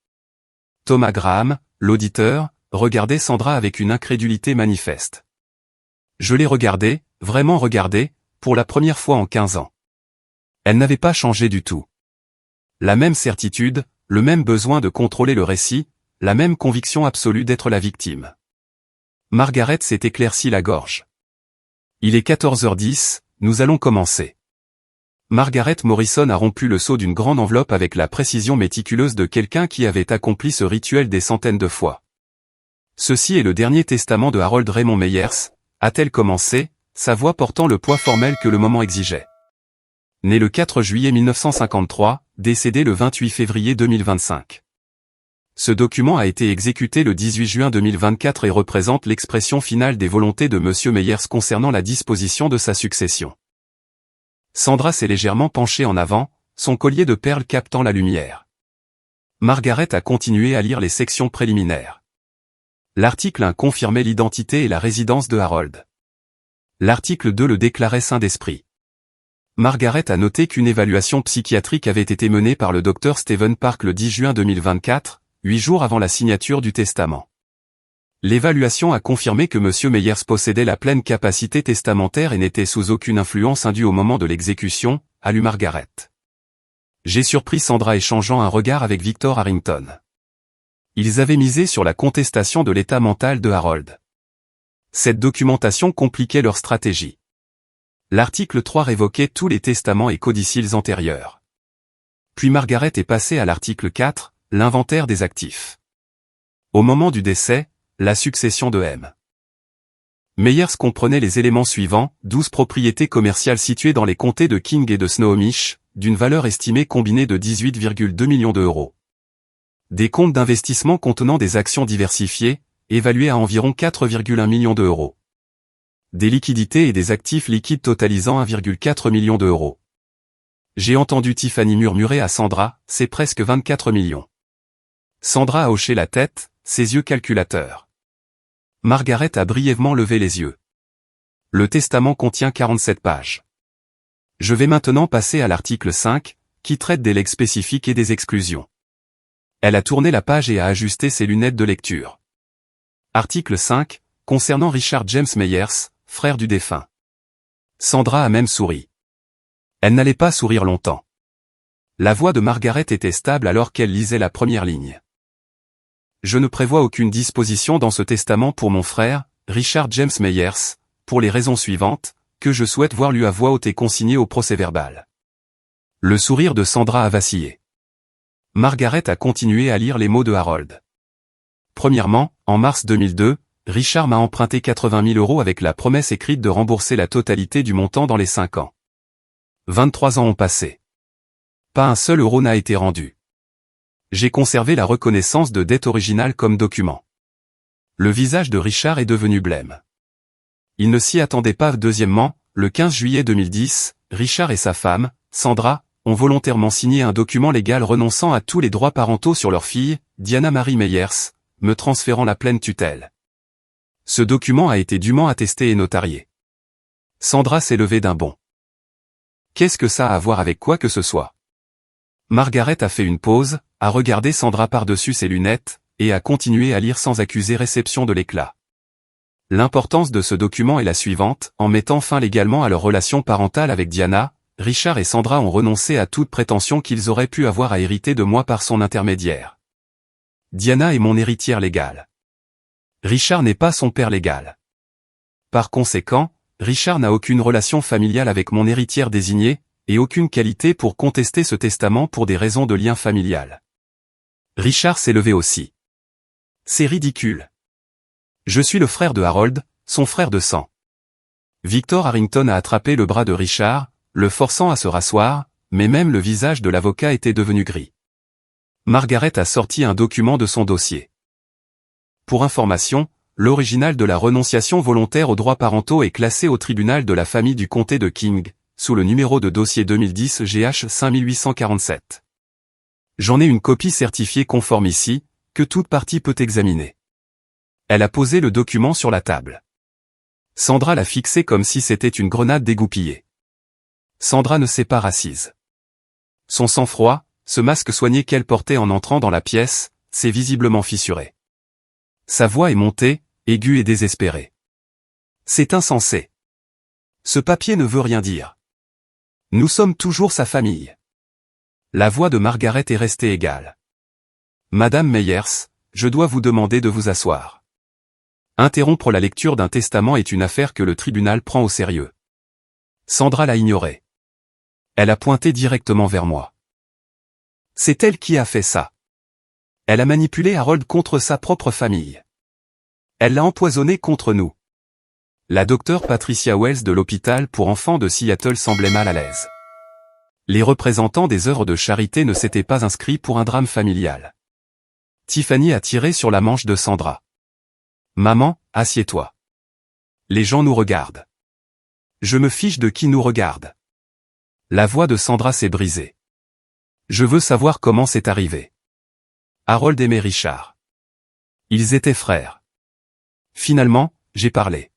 Thomas Graham, l'auditeur, regardait Sandra avec une incrédulité manifeste. Je l'ai regardée, vraiment regardée, pour la première fois en 15 ans. Elle n'avait pas changé du tout. La même certitude, le même besoin de contrôler le récit, la même conviction absolue d'être la victime. Margaret s'est éclaircie la gorge. Il est 14h10, nous allons commencer. Margaret Morrison a rompu le seau d'une grande enveloppe avec la précision méticuleuse de quelqu'un qui avait accompli ce rituel des centaines de fois. Ceci est le dernier testament de Harold Raymond Meyers, a-t-elle commencé, sa voix portant le poids formel que le moment exigeait. Né le 4 juillet 1953, décédé le 28 février 2025. Ce document a été exécuté le 18 juin 2024 et représente l'expression finale des volontés de M. Meyers concernant la disposition de sa succession. Sandra s'est légèrement penchée en avant, son collier de perles captant la lumière. Margaret a continué à lire les sections préliminaires. L'article 1 confirmait l'identité et la résidence de Harold. L'article 2 le déclarait sain d'esprit. Margaret a noté qu'une évaluation psychiatrique avait été menée par le docteur Stephen Park le 10 juin 2024, 8 jours avant la signature du testament. L'évaluation a confirmé que M. Meyers possédait la pleine capacité testamentaire et n'était sous aucune influence indue au moment de l'exécution, a lu Margaret. J'ai surpris Sandra échangeant un regard avec Victor Harrington. Ils avaient misé sur la contestation de l'état mental de Harold. Cette documentation compliquait leur stratégie. L'article 3 révoquait tous les testaments et codicilles antérieurs. Puis Margaret est passée à l'article 4, l'inventaire des actifs. Au moment du décès, la succession de M. Meyers comprenait les éléments suivants, 12 propriétés commerciales situées dans les comtés de King et de Snohomish, d'une valeur estimée combinée de 18,2 millions d'euros. Des comptes d'investissement contenant des actions diversifiées, évaluées à environ 4,1 millions d'euros. Des liquidités et des actifs liquides totalisant 1,4 million d'euros. J'ai entendu Tiffany murmurer à Sandra, c'est presque 24 millions. Sandra a hoché la tête, ses yeux calculateurs. Margaret a brièvement levé les yeux. Le testament contient 47 pages. Je vais maintenant passer à l'article 5, qui traite des legs spécifiques et des exclusions. Elle a tourné la page et a ajusté ses lunettes de lecture. Article 5, concernant Richard James Meyers, frère du défunt. Sandra a même souri. Elle n'allait pas sourire longtemps. La voix de Margaret était stable alors qu'elle lisait la première ligne. Je ne prévois aucune disposition dans ce testament pour mon frère, Richard James Meyers, pour les raisons suivantes, que je souhaite voir lu à voix haute et consigné au procès-verbal. Le sourire de Sandra a vacillé. Margaret a continué à lire les mots de Harold. Premièrement, en mars 2002, Richard m'a emprunté 80 000 euros avec la promesse écrite de rembourser la totalité du montant dans les 5 ans. 23 ans ont passé. Pas un seul euro n'a été rendu. J'ai conservé la reconnaissance de dette originale comme document. Le visage de Richard est devenu blême. Il ne s'y attendait pas. Deuxièmement, le 15 juillet 2010, Richard et sa femme, Sandra, ont volontairement signé un document légal renonçant à tous les droits parentaux sur leur fille, Diana Marie Meyers, me transférant la pleine tutelle. Ce document a été dûment attesté et notarié. Sandra s'est levée d'un bond. Qu'est-ce que ça a à voir avec quoi que ce soit? Margaret a fait une pause, a regardé Sandra par-dessus ses lunettes, et a continué à lire sans accuser réception de l'éclat. L'importance de ce document est la suivante, en mettant fin légalement à leur relation parentale avec Diana, Richard et Sandra ont renoncé à toute prétention qu'ils auraient pu avoir à hériter de moi par son intermédiaire. Diana est mon héritière légale. Richard n'est pas son père légal. Par conséquent, Richard n'a aucune relation familiale avec mon héritière désignée, et aucune qualité pour contester ce testament pour des raisons de lien familial. Richard s'est levé aussi. C'est ridicule. Je suis le frère de Harold, son frère de sang. Victor Harrington a attrapé le bras de Richard, le forçant à se rasseoir, mais même le visage de l'avocat était devenu gris. Margaret a sorti un document de son dossier. Pour information, l'original de la renonciation volontaire aux droits parentaux est classé au tribunal de la famille du comté de King, sous le numéro de dossier 2010 GH 5847. J'en ai une copie certifiée conforme ici, que toute partie peut examiner. Elle a posé le document sur la table. Sandra l'a fixé comme si c'était une grenade dégoupillée. Sandra ne s'est pas rassise. Son sang-froid, ce masque soigné qu'elle portait en entrant dans la pièce, s'est visiblement fissuré. Sa voix est montée, aiguë et désespérée. C'est insensé. Ce papier ne veut rien dire. Nous sommes toujours sa famille. La voix de Margaret est restée égale. Madame Meyers, je dois vous demander de vous asseoir. Interrompre la lecture d'un testament est une affaire que le tribunal prend au sérieux. Sandra l'a ignoré. Elle a pointé directement vers moi. C'est elle qui a fait ça. Elle a manipulé Harold contre sa propre famille. Elle l'a empoisonné contre nous. La docteure Patricia Wells de l'hôpital pour enfants de Seattle semblait mal à l'aise. Les représentants des œuvres de charité ne s'étaient pas inscrits pour un drame familial. Tiffany a tiré sur la manche de Sandra. Maman, assieds-toi. Les gens nous regardent. Je me fiche de qui nous regarde. La voix de Sandra s'est brisée. Je veux savoir comment c'est arrivé. Harold aimait Richard. Ils étaient frères. Finalement, j'ai parlé.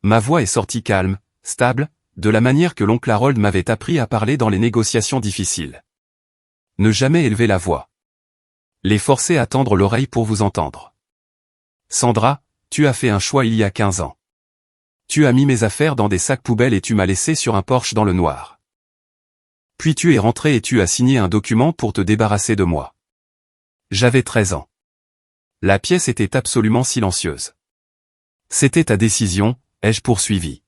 Ma voix est sortie calme, stable, de la manière que l'oncle Harold m'avait appris à parler dans les négociations difficiles. Ne jamais élever la voix. Les forcer à tendre l'oreille pour vous entendre. Sandra, tu as fait un choix il y a 15 ans. Tu as mis mes affaires dans des sacs poubelles et tu m'as laissé sur un porche dans le noir. Puis tu es rentré et tu as signé un document pour te débarrasser de moi. J'avais 13 ans. La pièce était absolument silencieuse. C'était ta décision, ai-je poursuivi.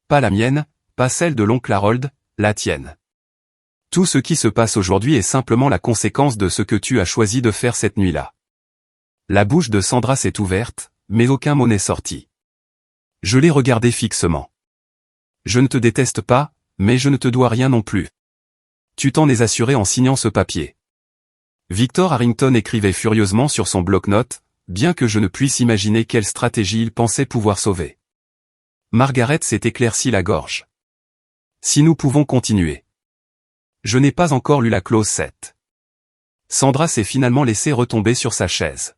Pas la mienne, pas celle de l'oncle Harold, la tienne. Tout ce qui se passe aujourd'hui est simplement la conséquence de ce que tu as choisi de faire cette nuit-là. La bouche de Sandra s'est ouverte, mais aucun mot n'est sorti. Je l'ai regardé fixement. Je ne te déteste pas, mais je ne te dois rien non plus. Tu t'en es assuré en signant ce papier. Victor Harrington écrivait furieusement sur son bloc-notes, bien que je ne puisse imaginer quelle stratégie il pensait pouvoir sauver. Margaret s'est éclairci la gorge. Si nous pouvons continuer. Je n'ai pas encore lu la clause 7. Sandra s'est finalement laissée retomber sur sa chaise.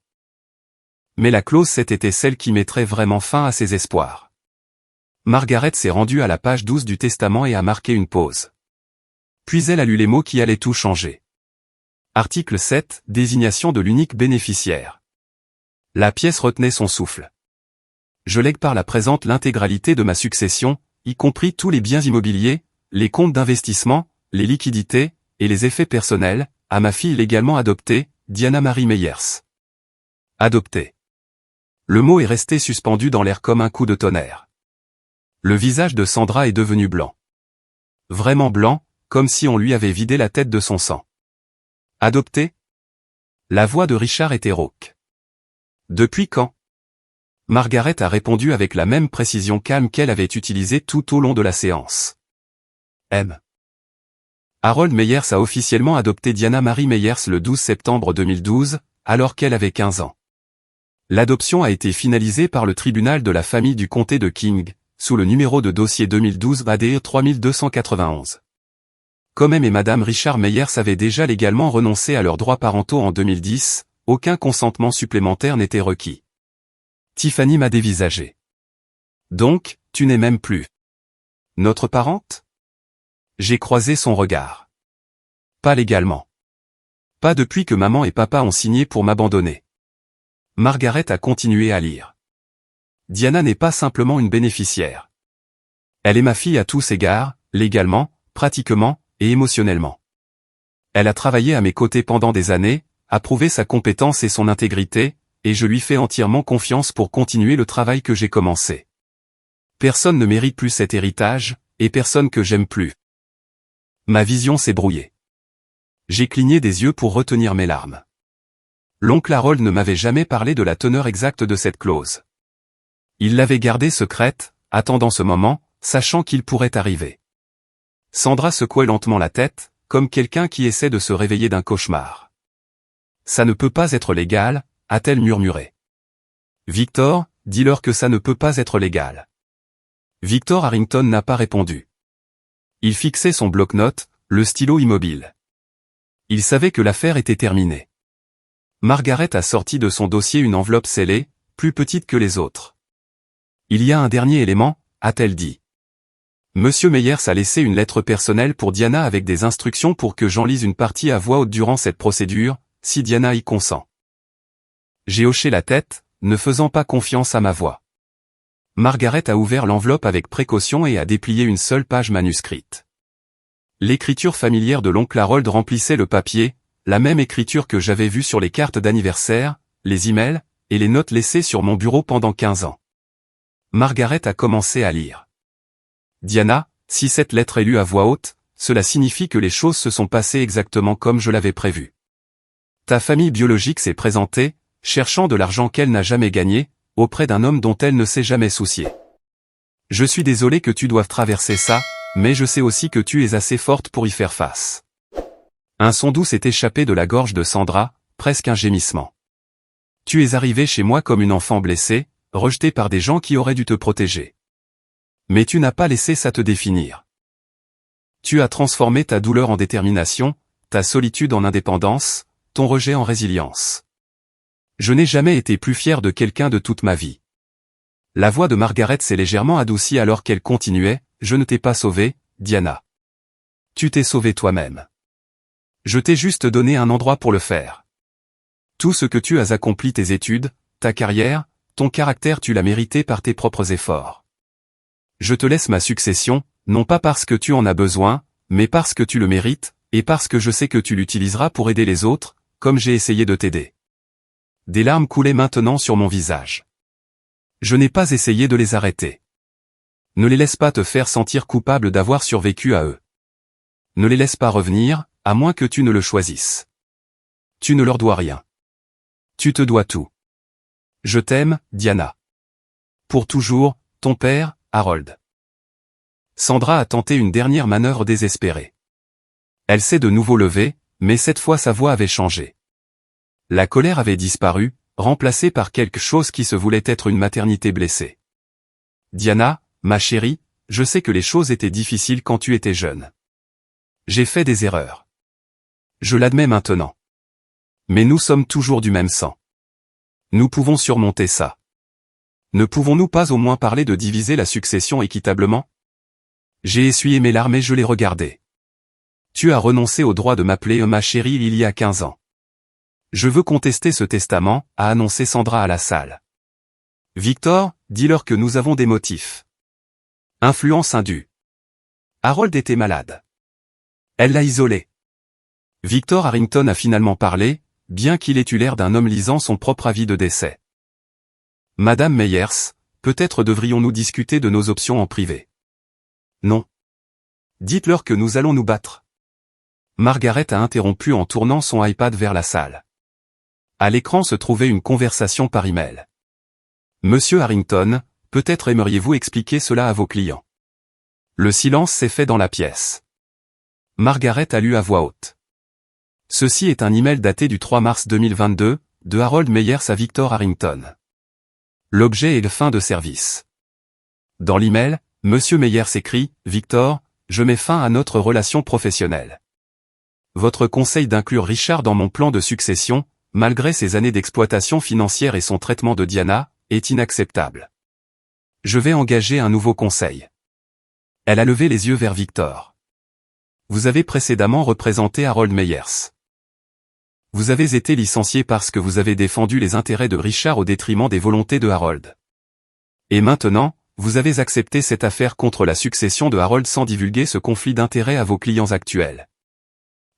Mais la clause 7 était celle qui mettrait vraiment fin à ses espoirs. Margaret s'est rendue à la page 12 du testament et a marqué une pause. Puis elle a lu les mots qui allaient tout changer. Article 7, désignation de l'unique bénéficiaire. La pièce retenait son souffle. Je lègue par la présente l'intégralité de ma succession, y compris tous les biens immobiliers, les comptes d'investissement, les liquidités, et les effets personnels, à ma fille légalement adoptée, Diana Marie Meyers. Adoptée. Le mot est resté suspendu dans l'air comme un coup de tonnerre. Le visage de Sandra est devenu blanc. Vraiment blanc, comme si on lui avait vidé la tête de son sang. Adoptée? La voix de Richard était rauque. Depuis quand? Margaret a répondu avec la même précision calme qu'elle avait utilisée tout au long de la séance. M. Harold Meyers a officiellement adopté Diana Marie Meyers le 12 septembre 2012, alors qu'elle avait 15 ans. L'adoption a été finalisée par le tribunal de la famille du comté de King, sous le numéro de dossier 2012 ADE 3291. Comme M et Madame Richard Meyers avaient déjà légalement renoncé à leurs droits parentaux en 2010, aucun consentement supplémentaire n'était requis. Tiffany m'a dévisagé. Donc, tu n'es même plus notre parente? J'ai croisé son regard. Pas légalement. Pas depuis que maman et papa ont signé pour m'abandonner. Margaret a continué à lire. Diana n'est pas simplement une bénéficiaire. Elle est ma fille à tous égards, légalement, pratiquement, et émotionnellement. Elle a travaillé à mes côtés pendant des années, a prouvé sa compétence et son intégrité, et je lui fais entièrement confiance pour continuer le travail que j'ai commencé. Personne ne mérite plus cet héritage, et personne que j'aime plus. Ma vision s'est brouillée. J'ai cligné des yeux pour retenir mes larmes. L'oncle Harold ne m'avait jamais parlé de la teneur exacte de cette clause. Il l'avait gardée secrète, attendant ce moment, sachant qu'il pourrait arriver. Sandra secouait lentement la tête, comme quelqu'un qui essaie de se réveiller d'un cauchemar. Ça ne peut pas être légal, a-t-elle murmuré. Victor, dis-leur que ça ne peut pas être légal. Victor Harrington n'a pas répondu. Il fixait son bloc-notes, le stylo immobile. Il savait que l'affaire était terminée. Margaret a sorti de son dossier une enveloppe scellée, plus petite que les autres. Il y a un dernier élément, a-t-elle dit. Monsieur Meyers a laissé une lettre personnelle pour Diana avec des instructions pour que j'en lise une partie à voix haute durant cette procédure, si Diana y consent. J'ai hoché la tête, ne faisant pas confiance à ma voix. Margaret a ouvert l'enveloppe avec précaution et a déplié une seule page manuscrite. L'écriture familière de l'oncle Harold remplissait le papier, la même écriture que j'avais vue sur les cartes d'anniversaire, les emails, et les notes laissées sur mon bureau pendant 15 ans. Margaret a commencé à lire. Diana, si cette lettre est lue à voix haute, cela signifie que les choses se sont passées exactement comme je l'avais prévu. Ta famille biologique s'est présentée, cherchant de l'argent qu'elle n'a jamais gagné, auprès d'un homme dont elle ne s'est jamais souciée. Je suis désolé que tu doives traverser ça, mais je sais aussi que tu es assez forte pour y faire face. Un son doux s'est échappé de la gorge de Sandra, presque un gémissement. Tu es arrivée chez moi comme une enfant blessée, rejetée par des gens qui auraient dû te protéger. Mais tu n'as pas laissé ça te définir. Tu as transformé ta douleur en détermination, ta solitude en indépendance, ton rejet en résilience. Je n'ai jamais été plus fier de quelqu'un de toute ma vie. La voix de Margaret s'est légèrement adoucie alors qu'elle continuait, « Je ne t'ai pas sauvée, Diana. Tu t'es sauvée toi-même. Je t'ai juste donné un endroit pour le faire. Tout ce que tu as accompli, tes études, ta carrière, ton caractère, tu l'as mérité par tes propres efforts. Je te laisse ma succession, non pas parce que tu en as besoin, mais parce que tu le mérites, et parce que je sais que tu l'utiliseras pour aider les autres, comme j'ai essayé de t'aider. » Des larmes coulaient maintenant sur mon visage. Je n'ai pas essayé de les arrêter. Ne les laisse pas te faire sentir coupable d'avoir survécu à eux. Ne les laisse pas revenir, à moins que tu ne le choisisses. Tu ne leur dois rien. Tu te dois tout. Je t'aime, Diana. Pour toujours, ton père, Harold. Sandra a tenté une dernière manœuvre désespérée. Elle s'est de nouveau levée, mais cette fois sa voix avait changé. La colère avait disparu, remplacée par quelque chose qui se voulait être une maternité blessée. Diana, ma chérie, je sais que les choses étaient difficiles quand tu étais jeune. J'ai fait des erreurs. Je l'admets maintenant. Mais nous sommes toujours du même sang. Nous pouvons surmonter ça. Ne pouvons-nous pas au moins parler de diviser la succession équitablement? J'ai essuyé mes larmes et je les regardais. Tu as renoncé au droit de m'appeler ma chérie il y a 15 ans. Je veux contester ce testament, a annoncé Sandra à la salle. Victor, dis-leur que nous avons des motifs. Influence indue. Harold était malade. Elle l'a isolé. Victor Harrington a finalement parlé, bien qu'il ait eu l'air d'un homme lisant son propre avis de décès. Madame Meyers, peut-être devrions-nous discuter de nos options en privé. Non. Dites-leur que nous allons nous battre. Margaret a interrompu en tournant son iPad vers la salle. À l'écran se trouvait une conversation par email. Monsieur Harrington, peut-être aimeriez-vous expliquer cela à vos clients. Le silence s'est fait dans la pièce. Margaret a lu à voix haute. Ceci est un email daté du 3 mars 2022, de Harold Meyers à Victor Harrington. L'objet est le fin de service. Dans l'email, Monsieur Meyers écrit, « Victor, je mets fin à notre relation professionnelle. Votre conseil d'inclure Richard dans mon plan de succession, malgré ses années d'exploitation financière et son traitement de Diana, est inacceptable. Je vais engager un nouveau conseil. » Elle a levé les yeux vers Victor. Vous avez précédemment représenté Harold Meyers. Vous avez été licencié parce que vous avez défendu les intérêts de Richard au détriment des volontés de Harold. Et maintenant, vous avez accepté cette affaire contre la succession de Harold sans divulguer ce conflit d'intérêts à vos clients actuels.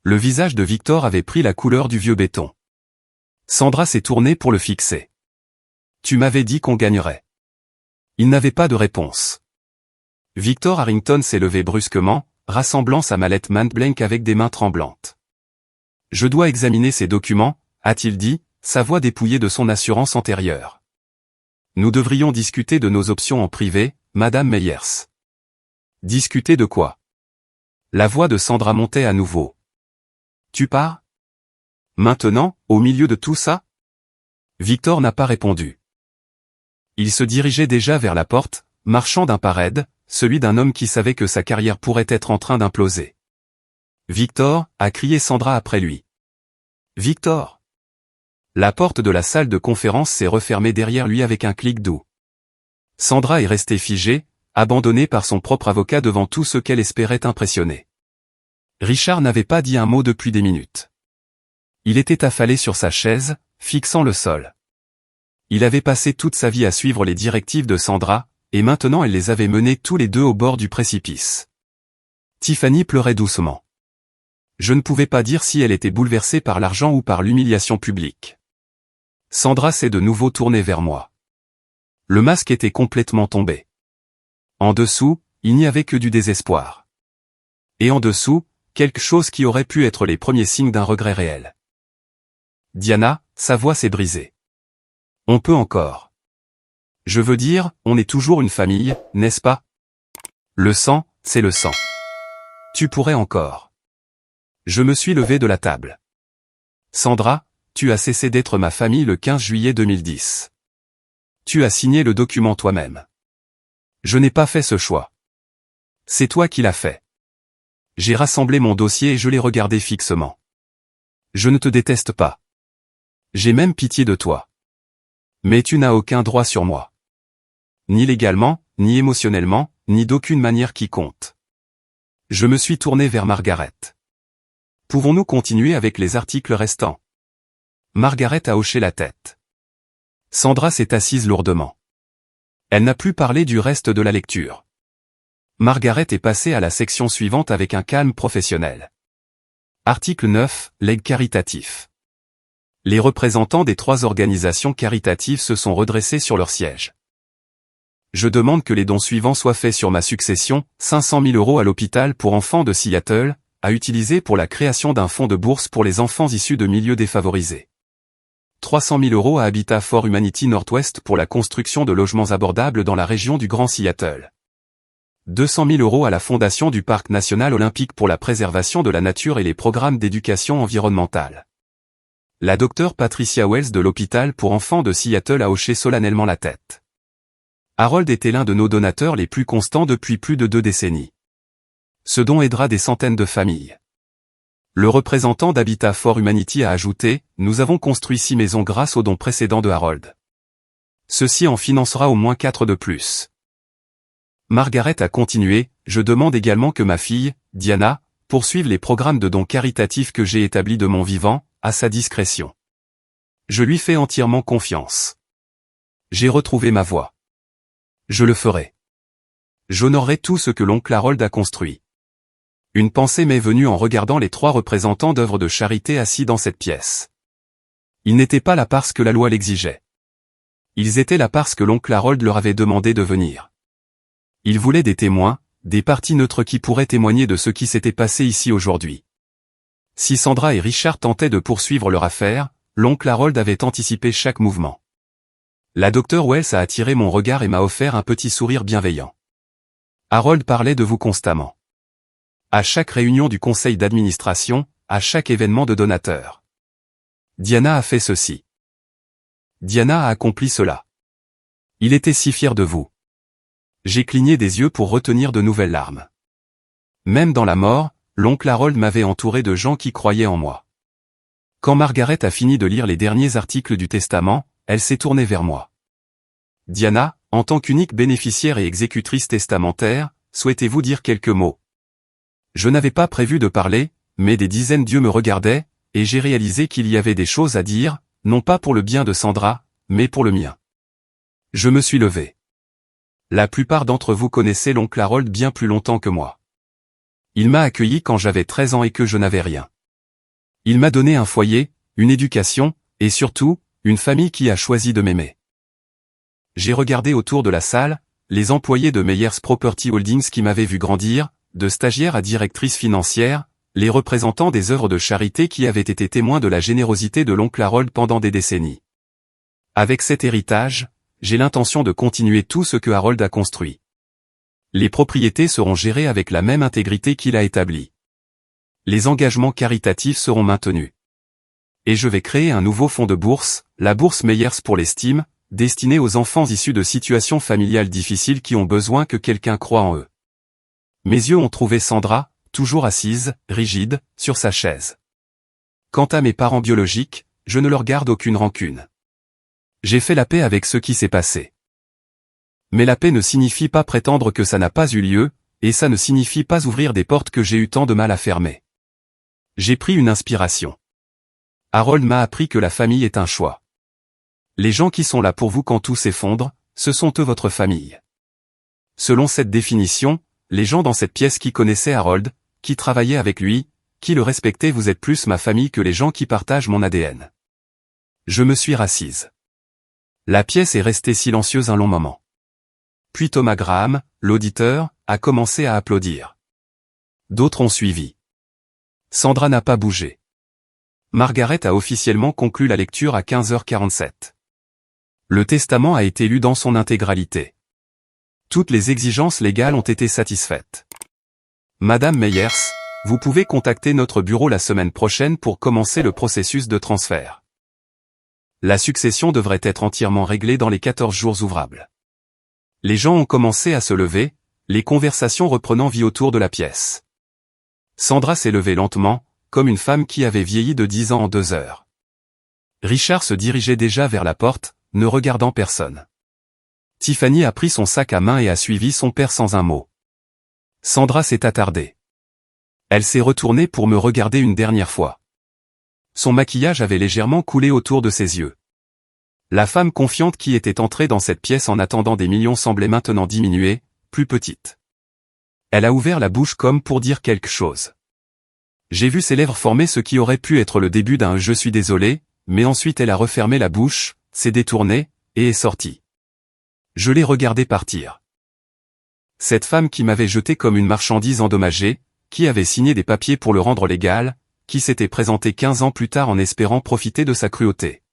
Le visage de Victor avait pris la couleur du vieux béton. Sandra s'est tournée pour le fixer. Tu m'avais dit qu'on gagnerait. Il n'avait pas de réponse. Victor Harrington s'est levé brusquement, rassemblant sa mallette main blank avec des mains tremblantes. Je dois examiner ces documents, a-t-il dit, sa voix dépouillée de son assurance antérieure. Nous devrions discuter de nos options en privé, Madame Meyers. Discuter de quoi? La voix de Sandra montait à nouveau. Tu pars? Maintenant, au milieu de tout ça? Victor n'a pas répondu. Il se dirigeait déjà vers la porte, marchant d'un pas raide, celui d'un homme qui savait que sa carrière pourrait être en train d'imploser. Victor, a crié Sandra après lui. Victor! La porte de la salle de conférence s'est refermée derrière lui avec un clic doux. Sandra est restée figée, abandonnée par son propre avocat devant tout ce qu'elle espérait impressionner. Richard n'avait pas dit un mot depuis des minutes. Il était affalé sur sa chaise, fixant le sol. Il avait passé toute sa vie à suivre les directives de Sandra, et maintenant elle les avait menés tous les deux au bord du précipice. Tiffany pleurait doucement. Je ne pouvais pas dire si elle était bouleversée par l'argent ou par l'humiliation publique. Sandra s'est de nouveau tournée vers moi. Le masque était complètement tombé. En dessous, il n'y avait que du désespoir. Et en dessous, quelque chose qui aurait pu être les premiers signes d'un regret réel. Diana, sa voix s'est brisée. On peut encore. Je veux dire, on est toujours une famille, n'est-ce pas? Le sang, c'est le sang. Tu pourrais encore. Je me suis levé de la table. Sandra, tu as cessé d'être ma famille le 15 juillet 2010. Tu as signé le document toi-même. Je n'ai pas fait ce choix. C'est toi qui l'as fait. J'ai rassemblé mon dossier et je l'ai regardé fixement. Je ne te déteste pas. J'ai même pitié de toi. Mais tu n'as aucun droit sur moi. Ni légalement, ni émotionnellement, ni d'aucune manière qui compte. Je me suis tourné vers Margaret. Pouvons-nous continuer avec les articles restants? Margaret a hoché la tête. Sandra s'est assise lourdement. Elle n'a plus parlé du reste de la lecture. Margaret est passée à la section suivante avec un calme professionnel. Article 9, legs caritatif. Les représentants des 3 organisations caritatives se sont redressés sur leur siège. Je demande que les dons suivants soient faits sur ma succession, 500 000 € à l'hôpital pour enfants de Seattle, à utiliser pour la création d'un fonds de bourse pour les enfants issus de milieux défavorisés. 300 000 € à Habitat for Humanity Northwest pour la construction de logements abordables dans la région du Grand Seattle. 200 000 € à la Fondation du Parc National Olympique pour la préservation de la nature et les programmes d'éducation environnementale. La docteure Patricia Wells de l'hôpital pour enfants de Seattle a hoché solennellement la tête. Harold était l'un de nos donateurs les plus constants depuis plus de 2 décennies. Ce don aidera des centaines de familles. Le représentant d'Habitat for Humanity a ajouté, nous avons construit 6 maisons grâce aux dons précédents de Harold. Ceci en financera au moins 4 de plus. Margaret a continué, je demande également que ma fille, Diana, poursuive les programmes de dons caritatifs que j'ai établis de mon vivant, à sa discrétion. Je lui fais entièrement confiance. J'ai retrouvé ma voie. Je le ferai. J'honorerai tout ce que l'oncle Harold a construit. Une pensée m'est venue en regardant les 3 représentants d'œuvres de charité assis dans cette pièce. Ils n'étaient pas là parce que la loi l'exigeait. Ils étaient là parce que l'oncle Harold leur avait demandé de venir. Ils voulaient des témoins, des parties neutres qui pourraient témoigner de ce qui s'était passé ici aujourd'hui. Si Sandra et Richard tentaient de poursuivre leur affaire, l'oncle Harold avait anticipé chaque mouvement. La docteure Wells a attiré mon regard et m'a offert un petit sourire bienveillant. Harold parlait de vous constamment. À chaque réunion du conseil d'administration, à chaque événement de donateurs. Diana a fait ceci. Diana a accompli cela. Il était si fier de vous. J'ai cligné des yeux pour retenir de nouvelles larmes. Même dans la mort, l'oncle Harold m'avait entouré de gens qui croyaient en moi. Quand Margaret a fini de lire les derniers articles du testament, elle s'est tournée vers moi. Diana, en tant qu'unique bénéficiaire et exécutrice testamentaire, souhaitez-vous dire quelques mots? Je n'avais pas prévu de parler, mais des dizaines d'yeux me regardaient, et j'ai réalisé qu'il y avait des choses à dire, non pas pour le bien de Sandra, mais pour le mien. Je me suis levé. La plupart d'entre vous connaissaient l'oncle Harold bien plus longtemps que moi. Il m'a accueilli quand j'avais 13 ans et que je n'avais rien. Il m'a donné un foyer, une éducation, et surtout, une famille qui a choisi de m'aimer. J'ai regardé autour de la salle, les employés de Meyers Property Holdings qui m'avaient vu grandir, de stagiaire à directrice financière, les représentants des œuvres de charité qui avaient été témoins de la générosité de l'oncle Harold pendant des décennies. Avec cet héritage, j'ai l'intention de continuer tout ce que Harold a construit. Les propriétés seront gérées avec la même intégrité qu'il a établie. Les engagements caritatifs seront maintenus. Et je vais créer un nouveau fonds de bourse, la bourse Meyers pour l'estime, destiné aux enfants issus de situations familiales difficiles qui ont besoin que quelqu'un croie en eux. Mes yeux ont trouvé Sandra, toujours assise, rigide, sur sa chaise. Quant à mes parents biologiques, je ne leur garde aucune rancune. J'ai fait la paix avec ce qui s'est passé. Mais la paix ne signifie pas prétendre que ça n'a pas eu lieu, et ça ne signifie pas ouvrir des portes que j'ai eu tant de mal à fermer. J'ai pris une inspiration. Harold m'a appris que la famille est un choix. Les gens qui sont là pour vous quand tout s'effondre, ce sont eux votre famille. Selon cette définition, les gens dans cette pièce qui connaissaient Harold, qui travaillaient avec lui, qui le respectaient, vous êtes plus ma famille que les gens qui partagent mon ADN. Je me suis rassise. La pièce est restée silencieuse un long moment. Puis Thomas Graham, l'auditeur, a commencé à applaudir. D'autres ont suivi. Sandra n'a pas bougé. Margaret a officiellement conclu la lecture à 15h47. Le testament a été lu dans son intégralité. Toutes les exigences légales ont été satisfaites. Madame Meyers, vous pouvez contacter notre bureau la semaine prochaine pour commencer le processus de transfert. La succession devrait être entièrement réglée dans les 14 jours ouvrables. Les gens ont commencé à se lever, les conversations reprenant vie autour de la pièce. Sandra s'est levée lentement, comme une femme qui avait vieilli de 10 ans en 2 heures. Richard se dirigeait déjà vers la porte, ne regardant personne. Tiffany a pris son sac à main et a suivi son père sans un mot. Sandra s'est attardée. Elle s'est retournée pour me regarder une dernière fois. Son maquillage avait légèrement coulé autour de ses yeux. La femme confiante qui était entrée dans cette pièce en attendant des millions semblait maintenant diminuer, plus petite. Elle a ouvert la bouche comme pour dire quelque chose. J'ai vu ses lèvres former ce qui aurait pu être le début d'un « je suis désolé », mais ensuite elle a refermé la bouche, s'est détournée, et est sortie. Je l'ai regardée partir. Cette femme qui m'avait jeté comme une marchandise endommagée, qui avait signé des papiers pour le rendre légal, qui s'était présentée 15 ans plus tard en espérant profiter de sa cruauté.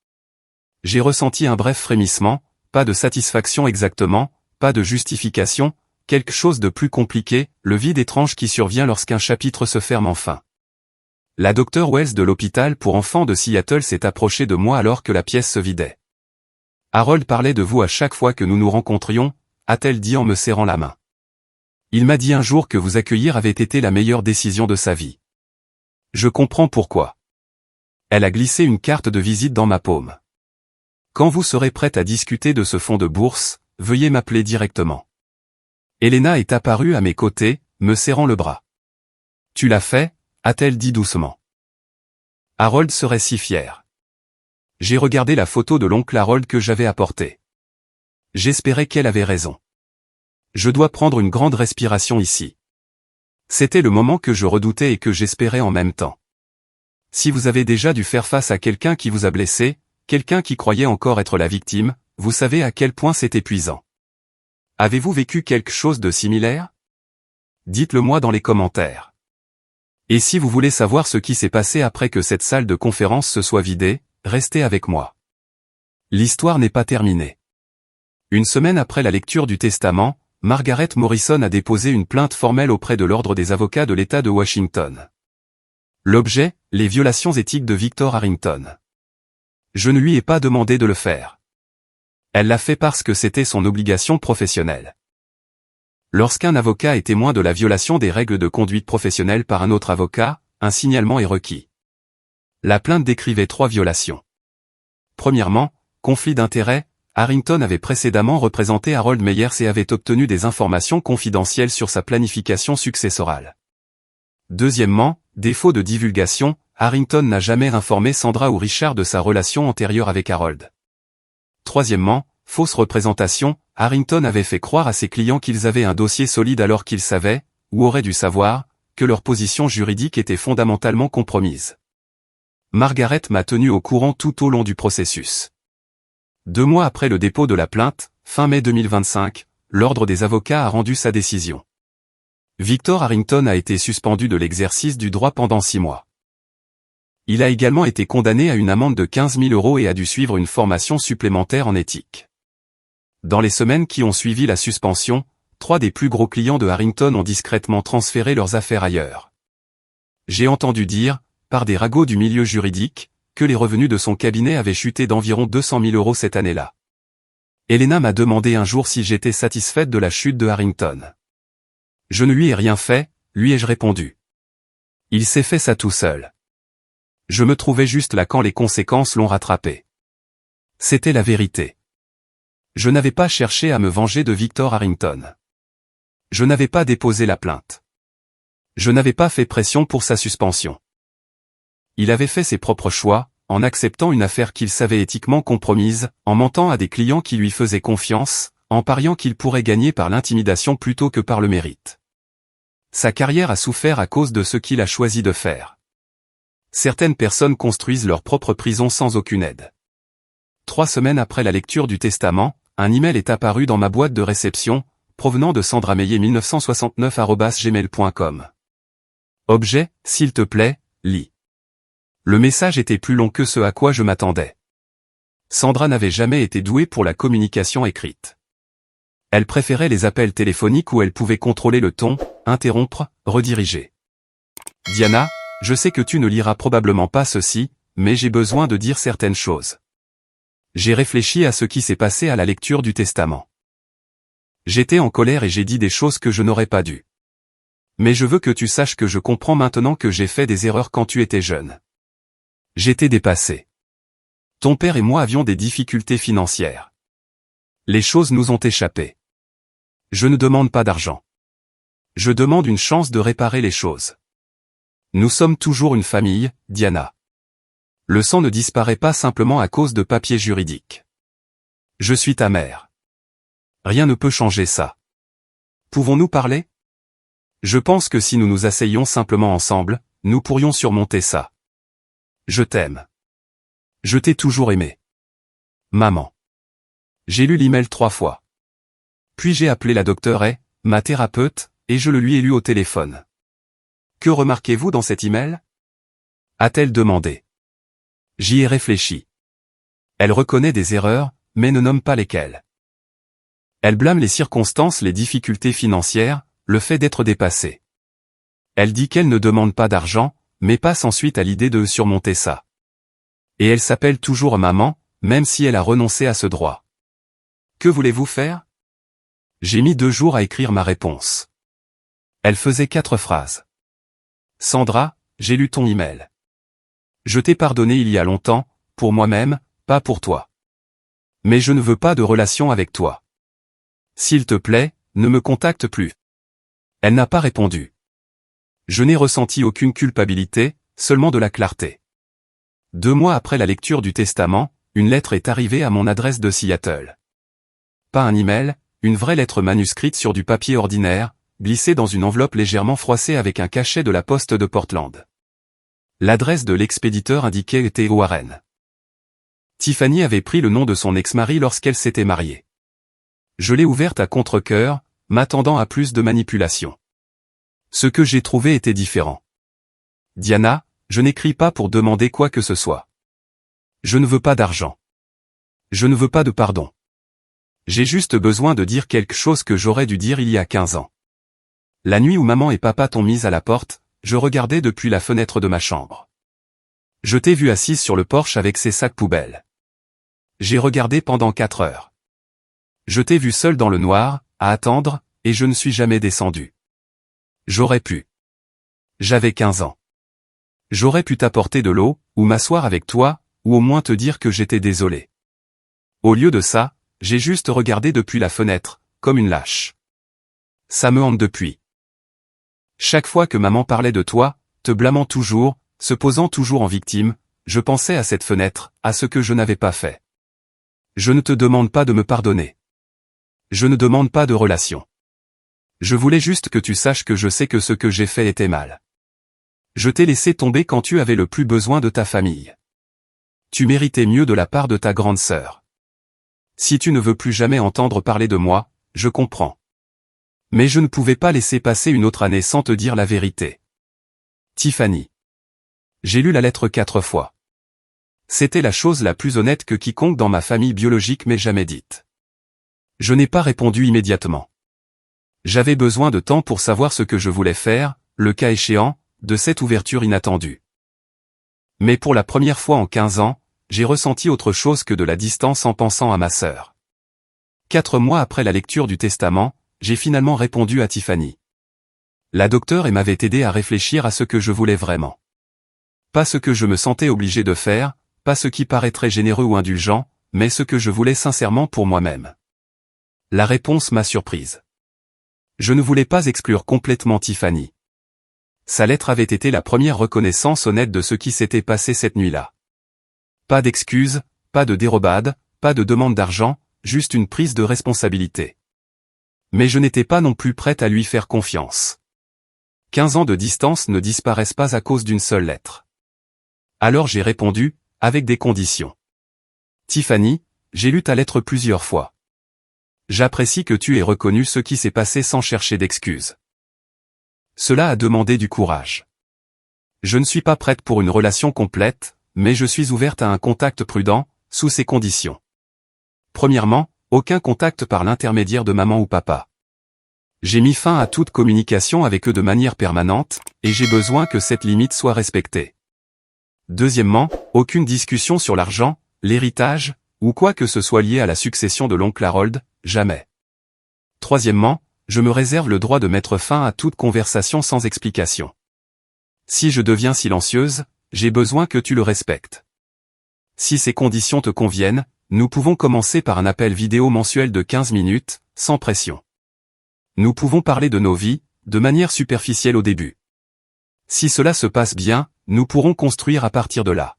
J'ai ressenti un bref frémissement, pas de satisfaction exactement, pas de justification, quelque chose de plus compliqué, le vide étrange qui survient lorsqu'un chapitre se ferme enfin. La Dr Wells de l'hôpital pour enfants de Seattle s'est approchée de moi alors que la pièce se vidait. Harold parlait de vous à chaque fois que nous nous rencontrions, a-t-elle dit en me serrant la main. Il m'a dit un jour que vous accueillir avait été la meilleure décision de sa vie. Je comprends pourquoi. Elle a glissé une carte de visite dans ma paume. Quand vous serez prête à discuter de ce fonds de bourse, veuillez m'appeler directement. Elena est apparue à mes côtés, me serrant le bras. Tu l'as fait, a-t-elle dit doucement. Harold serait si fier. J'ai regardé la photo de l'oncle Harold que j'avais apportée. J'espérais qu'elle avait raison. Je dois prendre une grande respiration ici. C'était le moment que je redoutais et que j'espérais en même temps. Si vous avez déjà dû faire face à quelqu'un qui vous a blessé, quelqu'un qui croyait encore être la victime, vous savez à quel point c'est épuisant. Avez-vous vécu quelque chose de similaire? Dites-le moi dans les commentaires. Et si vous voulez savoir ce qui s'est passé après que cette salle de conférence se soit vidée, restez avec moi. L'histoire n'est pas terminée. Une semaine après la lecture du testament, Margaret Morrison a déposé une plainte formelle auprès de l'Ordre des avocats de l'État de Washington. L'objet, les violations éthiques de Victor Harrington. Je ne lui ai pas demandé de le faire. Elle l'a fait parce que c'était son obligation professionnelle. Lorsqu'un avocat est témoin de la violation des règles de conduite professionnelle par un autre avocat, un signalement est requis. La plainte décrivait 3 violations. Premièrement, conflit d'intérêts. Harrington avait précédemment représenté Harold Meyers et avait obtenu des informations confidentielles sur sa planification successorale. Deuxièmement, défaut de divulgation, Harrington n'a jamais informé Sandra ou Richard de sa relation antérieure avec Harold. Troisièmement, fausse représentation, Harrington avait fait croire à ses clients qu'ils avaient un dossier solide alors qu'ils savaient, ou auraient dû savoir, que leur position juridique était fondamentalement compromise. Margaret m'a tenu au courant tout au long du processus. 2 mois après le dépôt de la plainte, fin mai 2025, l'Ordre des avocats a rendu sa décision. Victor Harrington a été suspendu de l'exercice du droit pendant 6 mois. Il a également été condamné à une amende de 15 000 € et a dû suivre une formation supplémentaire en éthique. Dans les semaines qui ont suivi la suspension, 3 des plus gros clients de Harrington ont discrètement transféré leurs affaires ailleurs. J'ai entendu dire, par des ragots du milieu juridique, que les revenus de son cabinet avaient chuté d'environ 200 000 € cette année-là. Elena m'a demandé un jour si j'étais satisfaite de la chute de Harrington. Je ne lui ai rien fait, lui ai-je répondu. Il s'est fait ça tout seul. Je me trouvais juste là quand les conséquences l'ont rattrapé. C'était la vérité. Je n'avais pas cherché à me venger de Victor Harrington. Je n'avais pas déposé la plainte. Je n'avais pas fait pression pour sa suspension. Il avait fait ses propres choix, en acceptant une affaire qu'il savait éthiquement compromise, en mentant à des clients qui lui faisaient confiance, en pariant qu'il pourrait gagner par l'intimidation plutôt que par le mérite. Sa carrière a souffert à cause de ce qu'il a choisi de faire. Certaines personnes construisent leur propre prison sans aucune aide. 3 semaines après la lecture du testament, un email est apparu dans ma boîte de réception, provenant de Sandra Meyer 1969@gmail.com. Objet, s'il te plaît, lis. Le message était plus long que ce à quoi je m'attendais. Sandra n'avait jamais été douée pour la communication écrite. Elle préférait les appels téléphoniques où elle pouvait contrôler le ton, interrompre, rediriger. Diana, je sais que tu ne liras probablement pas ceci, mais j'ai besoin de dire certaines choses. J'ai réfléchi à ce qui s'est passé à la lecture du testament. J'étais en colère et j'ai dit des choses que je n'aurais pas dû. Mais je veux que tu saches que je comprends maintenant que j'ai fait des erreurs quand tu étais jeune. J'étais dépassé. Ton père et moi avions des difficultés financières. Les choses nous ont échappé. Je ne demande pas d'argent. Je demande une chance de réparer les choses. Nous sommes toujours une famille, Diana. Le sang ne disparaît pas simplement à cause de papiers juridiques. Je suis ta mère. Rien ne peut changer ça. Pouvons-nous parler? Je pense que si nous nous asseyions simplement ensemble, nous pourrions surmonter ça. Je t'aime. Je t'ai toujours aimé. Maman. J'ai lu l'email 3 fois. Puis j'ai appelé la docteure et, ma thérapeute, et je le lui ai lu au téléphone. Que remarquez-vous dans cet email? A-t-elle demandé. J'y ai réfléchi. Elle reconnaît des erreurs, mais ne nomme pas lesquelles. Elle blâme les circonstances, les difficultés financières, le fait d'être dépassée. Elle dit qu'elle ne demande pas d'argent, mais passe ensuite à l'idée de surmonter ça. Et elle s'appelle toujours maman, même si elle a renoncé à ce droit. Que voulez-vous faire? J'ai mis 2 jours à écrire ma réponse. Elle faisait 4 phrases. Sandra, j'ai lu ton email. Je t'ai pardonné il y a longtemps, pour moi-même, pas pour toi. Mais je ne veux pas de relation avec toi. S'il te plaît, ne me contacte plus. Elle n'a pas répondu. Je n'ai ressenti aucune culpabilité, seulement de la clarté. 2 mois après la lecture du testament, une lettre est arrivée à mon adresse de Seattle. Pas un email, une vraie lettre manuscrite sur du papier ordinaire, glissée dans une enveloppe légèrement froissée avec un cachet de la poste de Portland. L'adresse de l'expéditeur indiquée était Warren. Tiffany avait pris le nom de son ex-mari lorsqu'elle s'était mariée. Je l'ai ouverte à contre-cœur, m'attendant à plus de manipulation. Ce que j'ai trouvé était différent. Diana, je n'écris pas pour demander quoi que ce soit. Je ne veux pas d'argent. Je ne veux pas de pardon. J'ai juste besoin de dire quelque chose que j'aurais dû dire il y a 15 ans. La nuit où maman et papa t'ont mise à la porte, je regardais depuis la fenêtre de ma chambre. Je t'ai vu assise sur le porche avec ses sacs poubelles. J'ai regardé pendant 4 heures. Je t'ai vu seul dans le noir, à attendre, et je ne suis jamais descendu. J'aurais pu. J'avais 15 ans. J'aurais pu t'apporter de l'eau, ou m'asseoir avec toi, ou au moins te dire que j'étais désolé. Au lieu de ça, j'ai juste regardé depuis la fenêtre, comme une lâche. Ça me hante depuis. Chaque fois que maman parlait de toi, te blâmant toujours, se posant toujours en victime, je pensais à cette fenêtre, à ce que je n'avais pas fait. Je ne te demande pas de me pardonner. Je ne demande pas de relation. Je voulais juste que tu saches que je sais que ce que j'ai fait était mal. Je t'ai laissé tomber quand tu avais le plus besoin de ta famille. Tu méritais mieux de la part de ta grande sœur. Si tu ne veux plus jamais entendre parler de moi, je comprends. Mais je ne pouvais pas laisser passer une autre année sans te dire la vérité. Tiffany. J'ai lu la lettre 4 fois. C'était la chose la plus honnête que quiconque dans ma famille biologique m'ait jamais dite. Je n'ai pas répondu immédiatement. J'avais besoin de temps pour savoir ce que je voulais faire, le cas échéant, de cette ouverture inattendue. Mais pour la première fois en 15 ans, j'ai ressenti autre chose que de la distance en pensant à ma sœur. 4 mois après la lecture du testament, j'ai finalement répondu à Tiffany. La docteure m'avait aidé à réfléchir à ce que je voulais vraiment. Pas ce que je me sentais obligé de faire, pas ce qui paraîtrait généreux ou indulgent, mais ce que je voulais sincèrement pour moi-même. La réponse m'a surprise. Je ne voulais pas exclure complètement Tiffany. Sa lettre avait été la première reconnaissance honnête de ce qui s'était passé cette nuit-là. Pas d'excuses, pas de dérobade, pas de demande d'argent, juste une prise de responsabilité. Mais je n'étais pas non plus prête à lui faire confiance. 15 ans de distance ne disparaissent pas à cause d'une seule lettre. Alors j'ai répondu, avec des conditions. Tiffany, j'ai lu ta lettre plusieurs fois. J'apprécie que tu aies reconnu ce qui s'est passé sans chercher d'excuses. Cela a demandé du courage. Je ne suis pas prête pour une relation complète, mais je suis ouverte à un contact prudent, sous ces conditions. Premièrement, aucun contact par l'intermédiaire de maman ou papa. J'ai mis fin à toute communication avec eux de manière permanente, et j'ai besoin que cette limite soit respectée. Deuxièmement, aucune discussion sur l'argent, l'héritage, ou quoi que ce soit lié à la succession de l'oncle Harold, jamais. Troisièmement, je me réserve le droit de mettre fin à toute conversation sans explication. Si je deviens silencieuse, j'ai besoin que tu le respectes. Si ces conditions te conviennent, nous pouvons commencer par un appel vidéo mensuel de 15 minutes, sans pression. Nous pouvons parler de nos vies, de manière superficielle au début. Si cela se passe bien, nous pourrons construire à partir de là.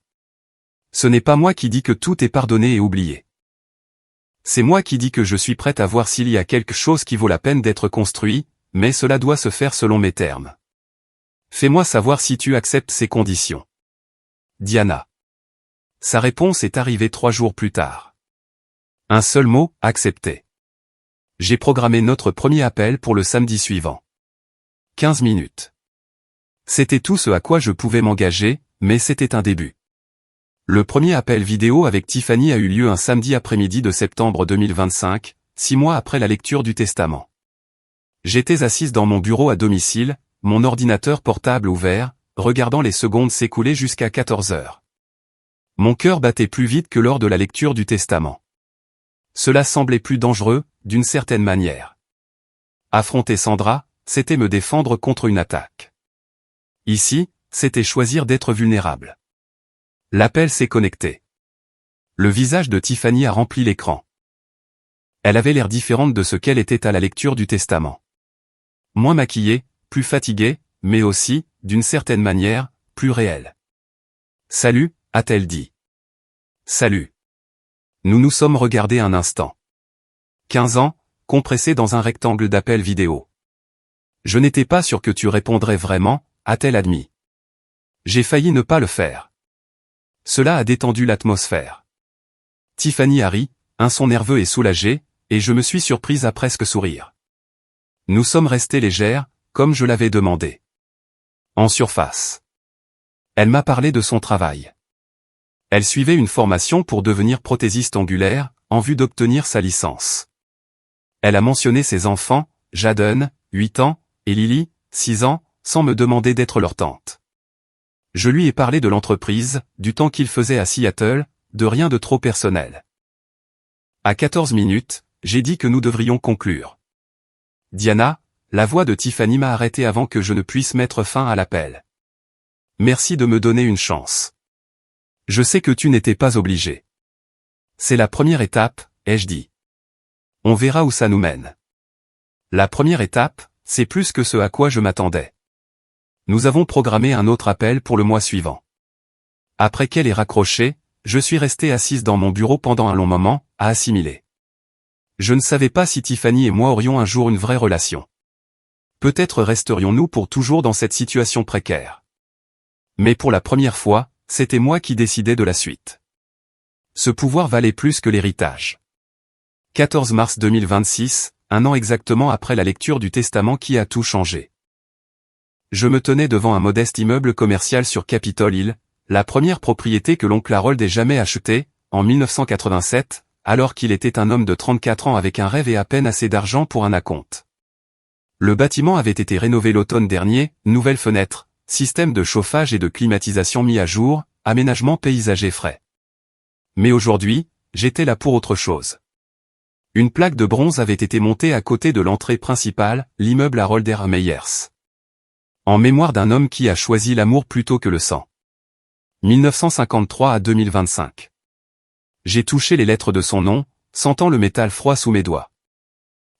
Ce n'est pas moi qui dis que tout est pardonné et oublié. C'est moi qui dis que je suis prête à voir s'il y a quelque chose qui vaut la peine d'être construit, mais cela doit se faire selon mes termes. Fais-moi savoir si tu acceptes ces conditions. Diana. Sa réponse est arrivée 3 jours plus tard. Un seul mot, accepter. J'ai programmé notre premier appel pour le samedi suivant. 15 minutes. C'était tout ce à quoi je pouvais m'engager, mais c'était un début. Le premier appel vidéo avec Tiffany a eu lieu un samedi après-midi de septembre 2025, 6 mois après la lecture du testament. J'étais assise dans mon bureau à domicile, mon ordinateur portable ouvert, regardant les secondes s'écouler jusqu'à 14 heures. Mon cœur battait plus vite que lors de la lecture du testament. Cela semblait plus dangereux, d'une certaine manière. Affronter Sandra, c'était me défendre contre une attaque. Ici, c'était choisir d'être vulnérable. L'appel s'est connecté. Le visage de Tiffany a rempli l'écran. Elle avait l'air différente de ce qu'elle était à la lecture du testament. Moins maquillée, plus fatiguée, mais aussi, d'une certaine manière, plus réelle. « Salut », a-t-elle dit. « Salut. » Nous nous sommes regardés un instant. 15 ans, compressés dans un rectangle d'appel vidéo. Je n'étais pas sûr que tu répondrais vraiment, a-t-elle admis. J'ai failli ne pas le faire. Cela a détendu l'atmosphère. Tiffany a ri, un son nerveux et soulagé, et je me suis surprise à presque sourire. Nous sommes restés légères, comme je l'avais demandé. En surface. Elle m'a parlé de son travail. Elle suivait une formation pour devenir prothésiste angulaire, en vue d'obtenir sa licence. Elle a mentionné ses enfants, Jaden, 8 ans, et Lily, 6 ans, sans me demander d'être leur tante. Je lui ai parlé de l'entreprise, du temps qu'il faisait à Seattle, de rien de trop personnel. À 14 minutes, j'ai dit que nous devrions conclure. Diana, la voix de Tiffany m'a arrêté avant que je ne puisse mettre fin à l'appel. Merci de me donner une chance. Je sais que tu n'étais pas obligé. C'est la première étape, ai-je dit. On verra où ça nous mène. La première étape, c'est plus que ce à quoi je m'attendais. Nous avons programmé un autre appel pour le mois suivant. Après qu'elle ait raccroché, je suis restée assise dans mon bureau pendant un long moment, à assimiler. Je ne savais pas si Tiffany et moi aurions un jour une vraie relation. Peut-être resterions-nous pour toujours dans cette situation précaire. Mais pour la première fois, c'était moi qui décidais de la suite. Ce pouvoir valait plus que l'héritage. 14 mars 2026, un an exactement après la lecture du testament qui a tout changé. Je me tenais devant un modeste immeuble commercial sur Capitol Hill, la première propriété que l'oncle Harold ait jamais achetée, en 1987, alors qu'il était un homme de 34 ans avec un rêve et à peine assez d'argent pour un acompte. Le bâtiment avait été rénové l'automne dernier, nouvelles fenêtres, système de chauffage et de climatisation mis à jour, aménagement paysager frais. Mais aujourd'hui, j'étais là pour autre chose. Une plaque de bronze avait été montée à côté de l'entrée principale, l'immeuble Harold R. Meyers. En mémoire d'un homme qui a choisi l'amour plutôt que le sang. 1953 à 2025. J'ai touché les lettres de son nom, sentant le métal froid sous mes doigts.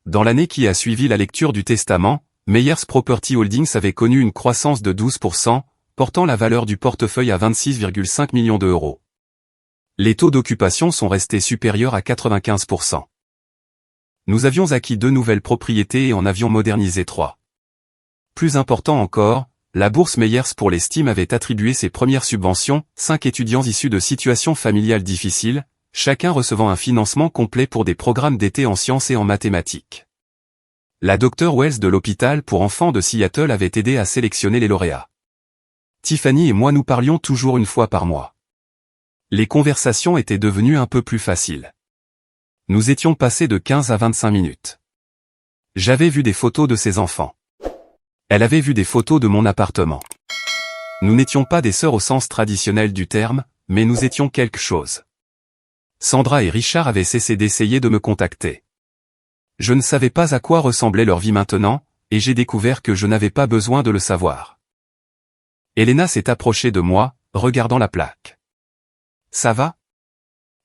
Dans l'année qui a suivi la lecture du testament, Meyers Property Holdings avait connu une croissance de 12%, portant la valeur du portefeuille à 26,5 millions d'euros. Les taux d'occupation sont restés supérieurs à 95%. Nous avions acquis 2 nouvelles propriétés et en avions modernisé 3. Plus important encore, la bourse Meyers pour l'estime avait attribué ses premières subventions, 5 étudiants issus de situations familiales difficiles, chacun recevant un financement complet pour des programmes d'été en sciences et en mathématiques. La Dr Wells de l'hôpital pour enfants de Seattle avait aidé à sélectionner les lauréats. Tiffany et moi nous parlions toujours une fois par mois. Les conversations étaient devenues un peu plus faciles. Nous étions passés de 15 à 25 minutes. J'avais vu des photos de ses enfants. Elle avait vu des photos de mon appartement. Nous n'étions pas des sœurs au sens traditionnel du terme, mais nous étions quelque chose. Sandra et Richard avaient cessé d'essayer de me contacter. Je ne savais pas à quoi ressemblait leur vie maintenant, et j'ai découvert que je n'avais pas besoin de le savoir. Elena s'est approchée de moi, regardant la plaque. « Ça va ?»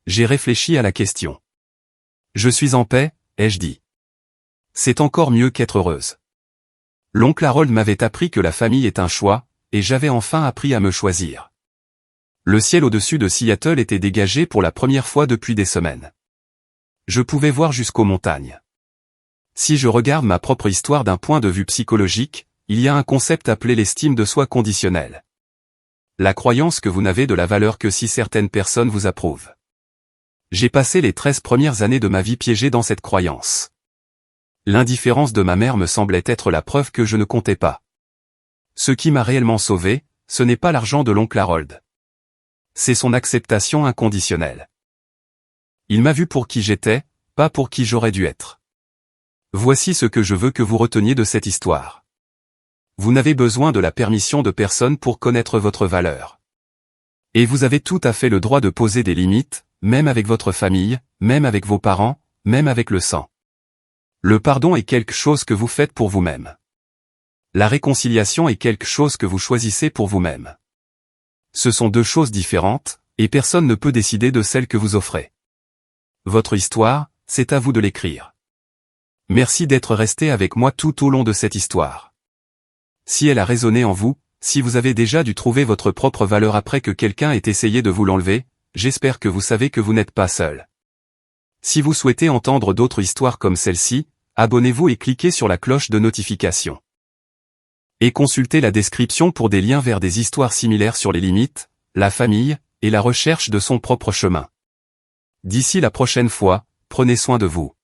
J'ai réfléchi à la question. « Je suis en paix », ai-je dit. « C'est encore mieux qu'être heureuse. » L'oncle Harold m'avait appris que la famille est un choix, et j'avais enfin appris à me choisir. Le ciel au-dessus de Seattle était dégagé pour la première fois depuis des semaines. Je pouvais voir jusqu'aux montagnes. Si je regarde ma propre histoire d'un point de vue psychologique, il y a un concept appelé l'estime de soi conditionnelle. La croyance que vous n'avez de la valeur que si certaines personnes vous approuvent. J'ai passé les 13 premières années de ma vie piégé dans cette croyance. L'indifférence de ma mère me semblait être la preuve que je ne comptais pas. Ce qui m'a réellement sauvé, ce n'est pas l'argent de l'oncle Harold. C'est son acceptation inconditionnelle. Il m'a vu pour qui j'étais, pas pour qui j'aurais dû être. Voici ce que je veux que vous reteniez de cette histoire. Vous n'avez besoin de la permission de personne pour connaître votre valeur. Et vous avez tout à fait le droit de poser des limites, même avec votre famille, même avec vos parents, même avec le sang. Le pardon est quelque chose que vous faites pour vous-même. La réconciliation est quelque chose que vous choisissez pour vous-même. Ce sont deux choses différentes, et personne ne peut décider de celle que vous offrez. Votre histoire, c'est à vous de l'écrire. Merci d'être resté avec moi tout au long de cette histoire. Si elle a résonné en vous, si vous avez déjà dû trouver votre propre valeur après que quelqu'un ait essayé de vous l'enlever, j'espère que vous savez que vous n'êtes pas seul. Si vous souhaitez entendre d'autres histoires comme celle-ci, abonnez-vous et cliquez sur la cloche de notification. Et consultez la description pour des liens vers des histoires similaires sur les limites, la famille, et la recherche de son propre chemin. D'ici la prochaine fois, prenez soin de vous.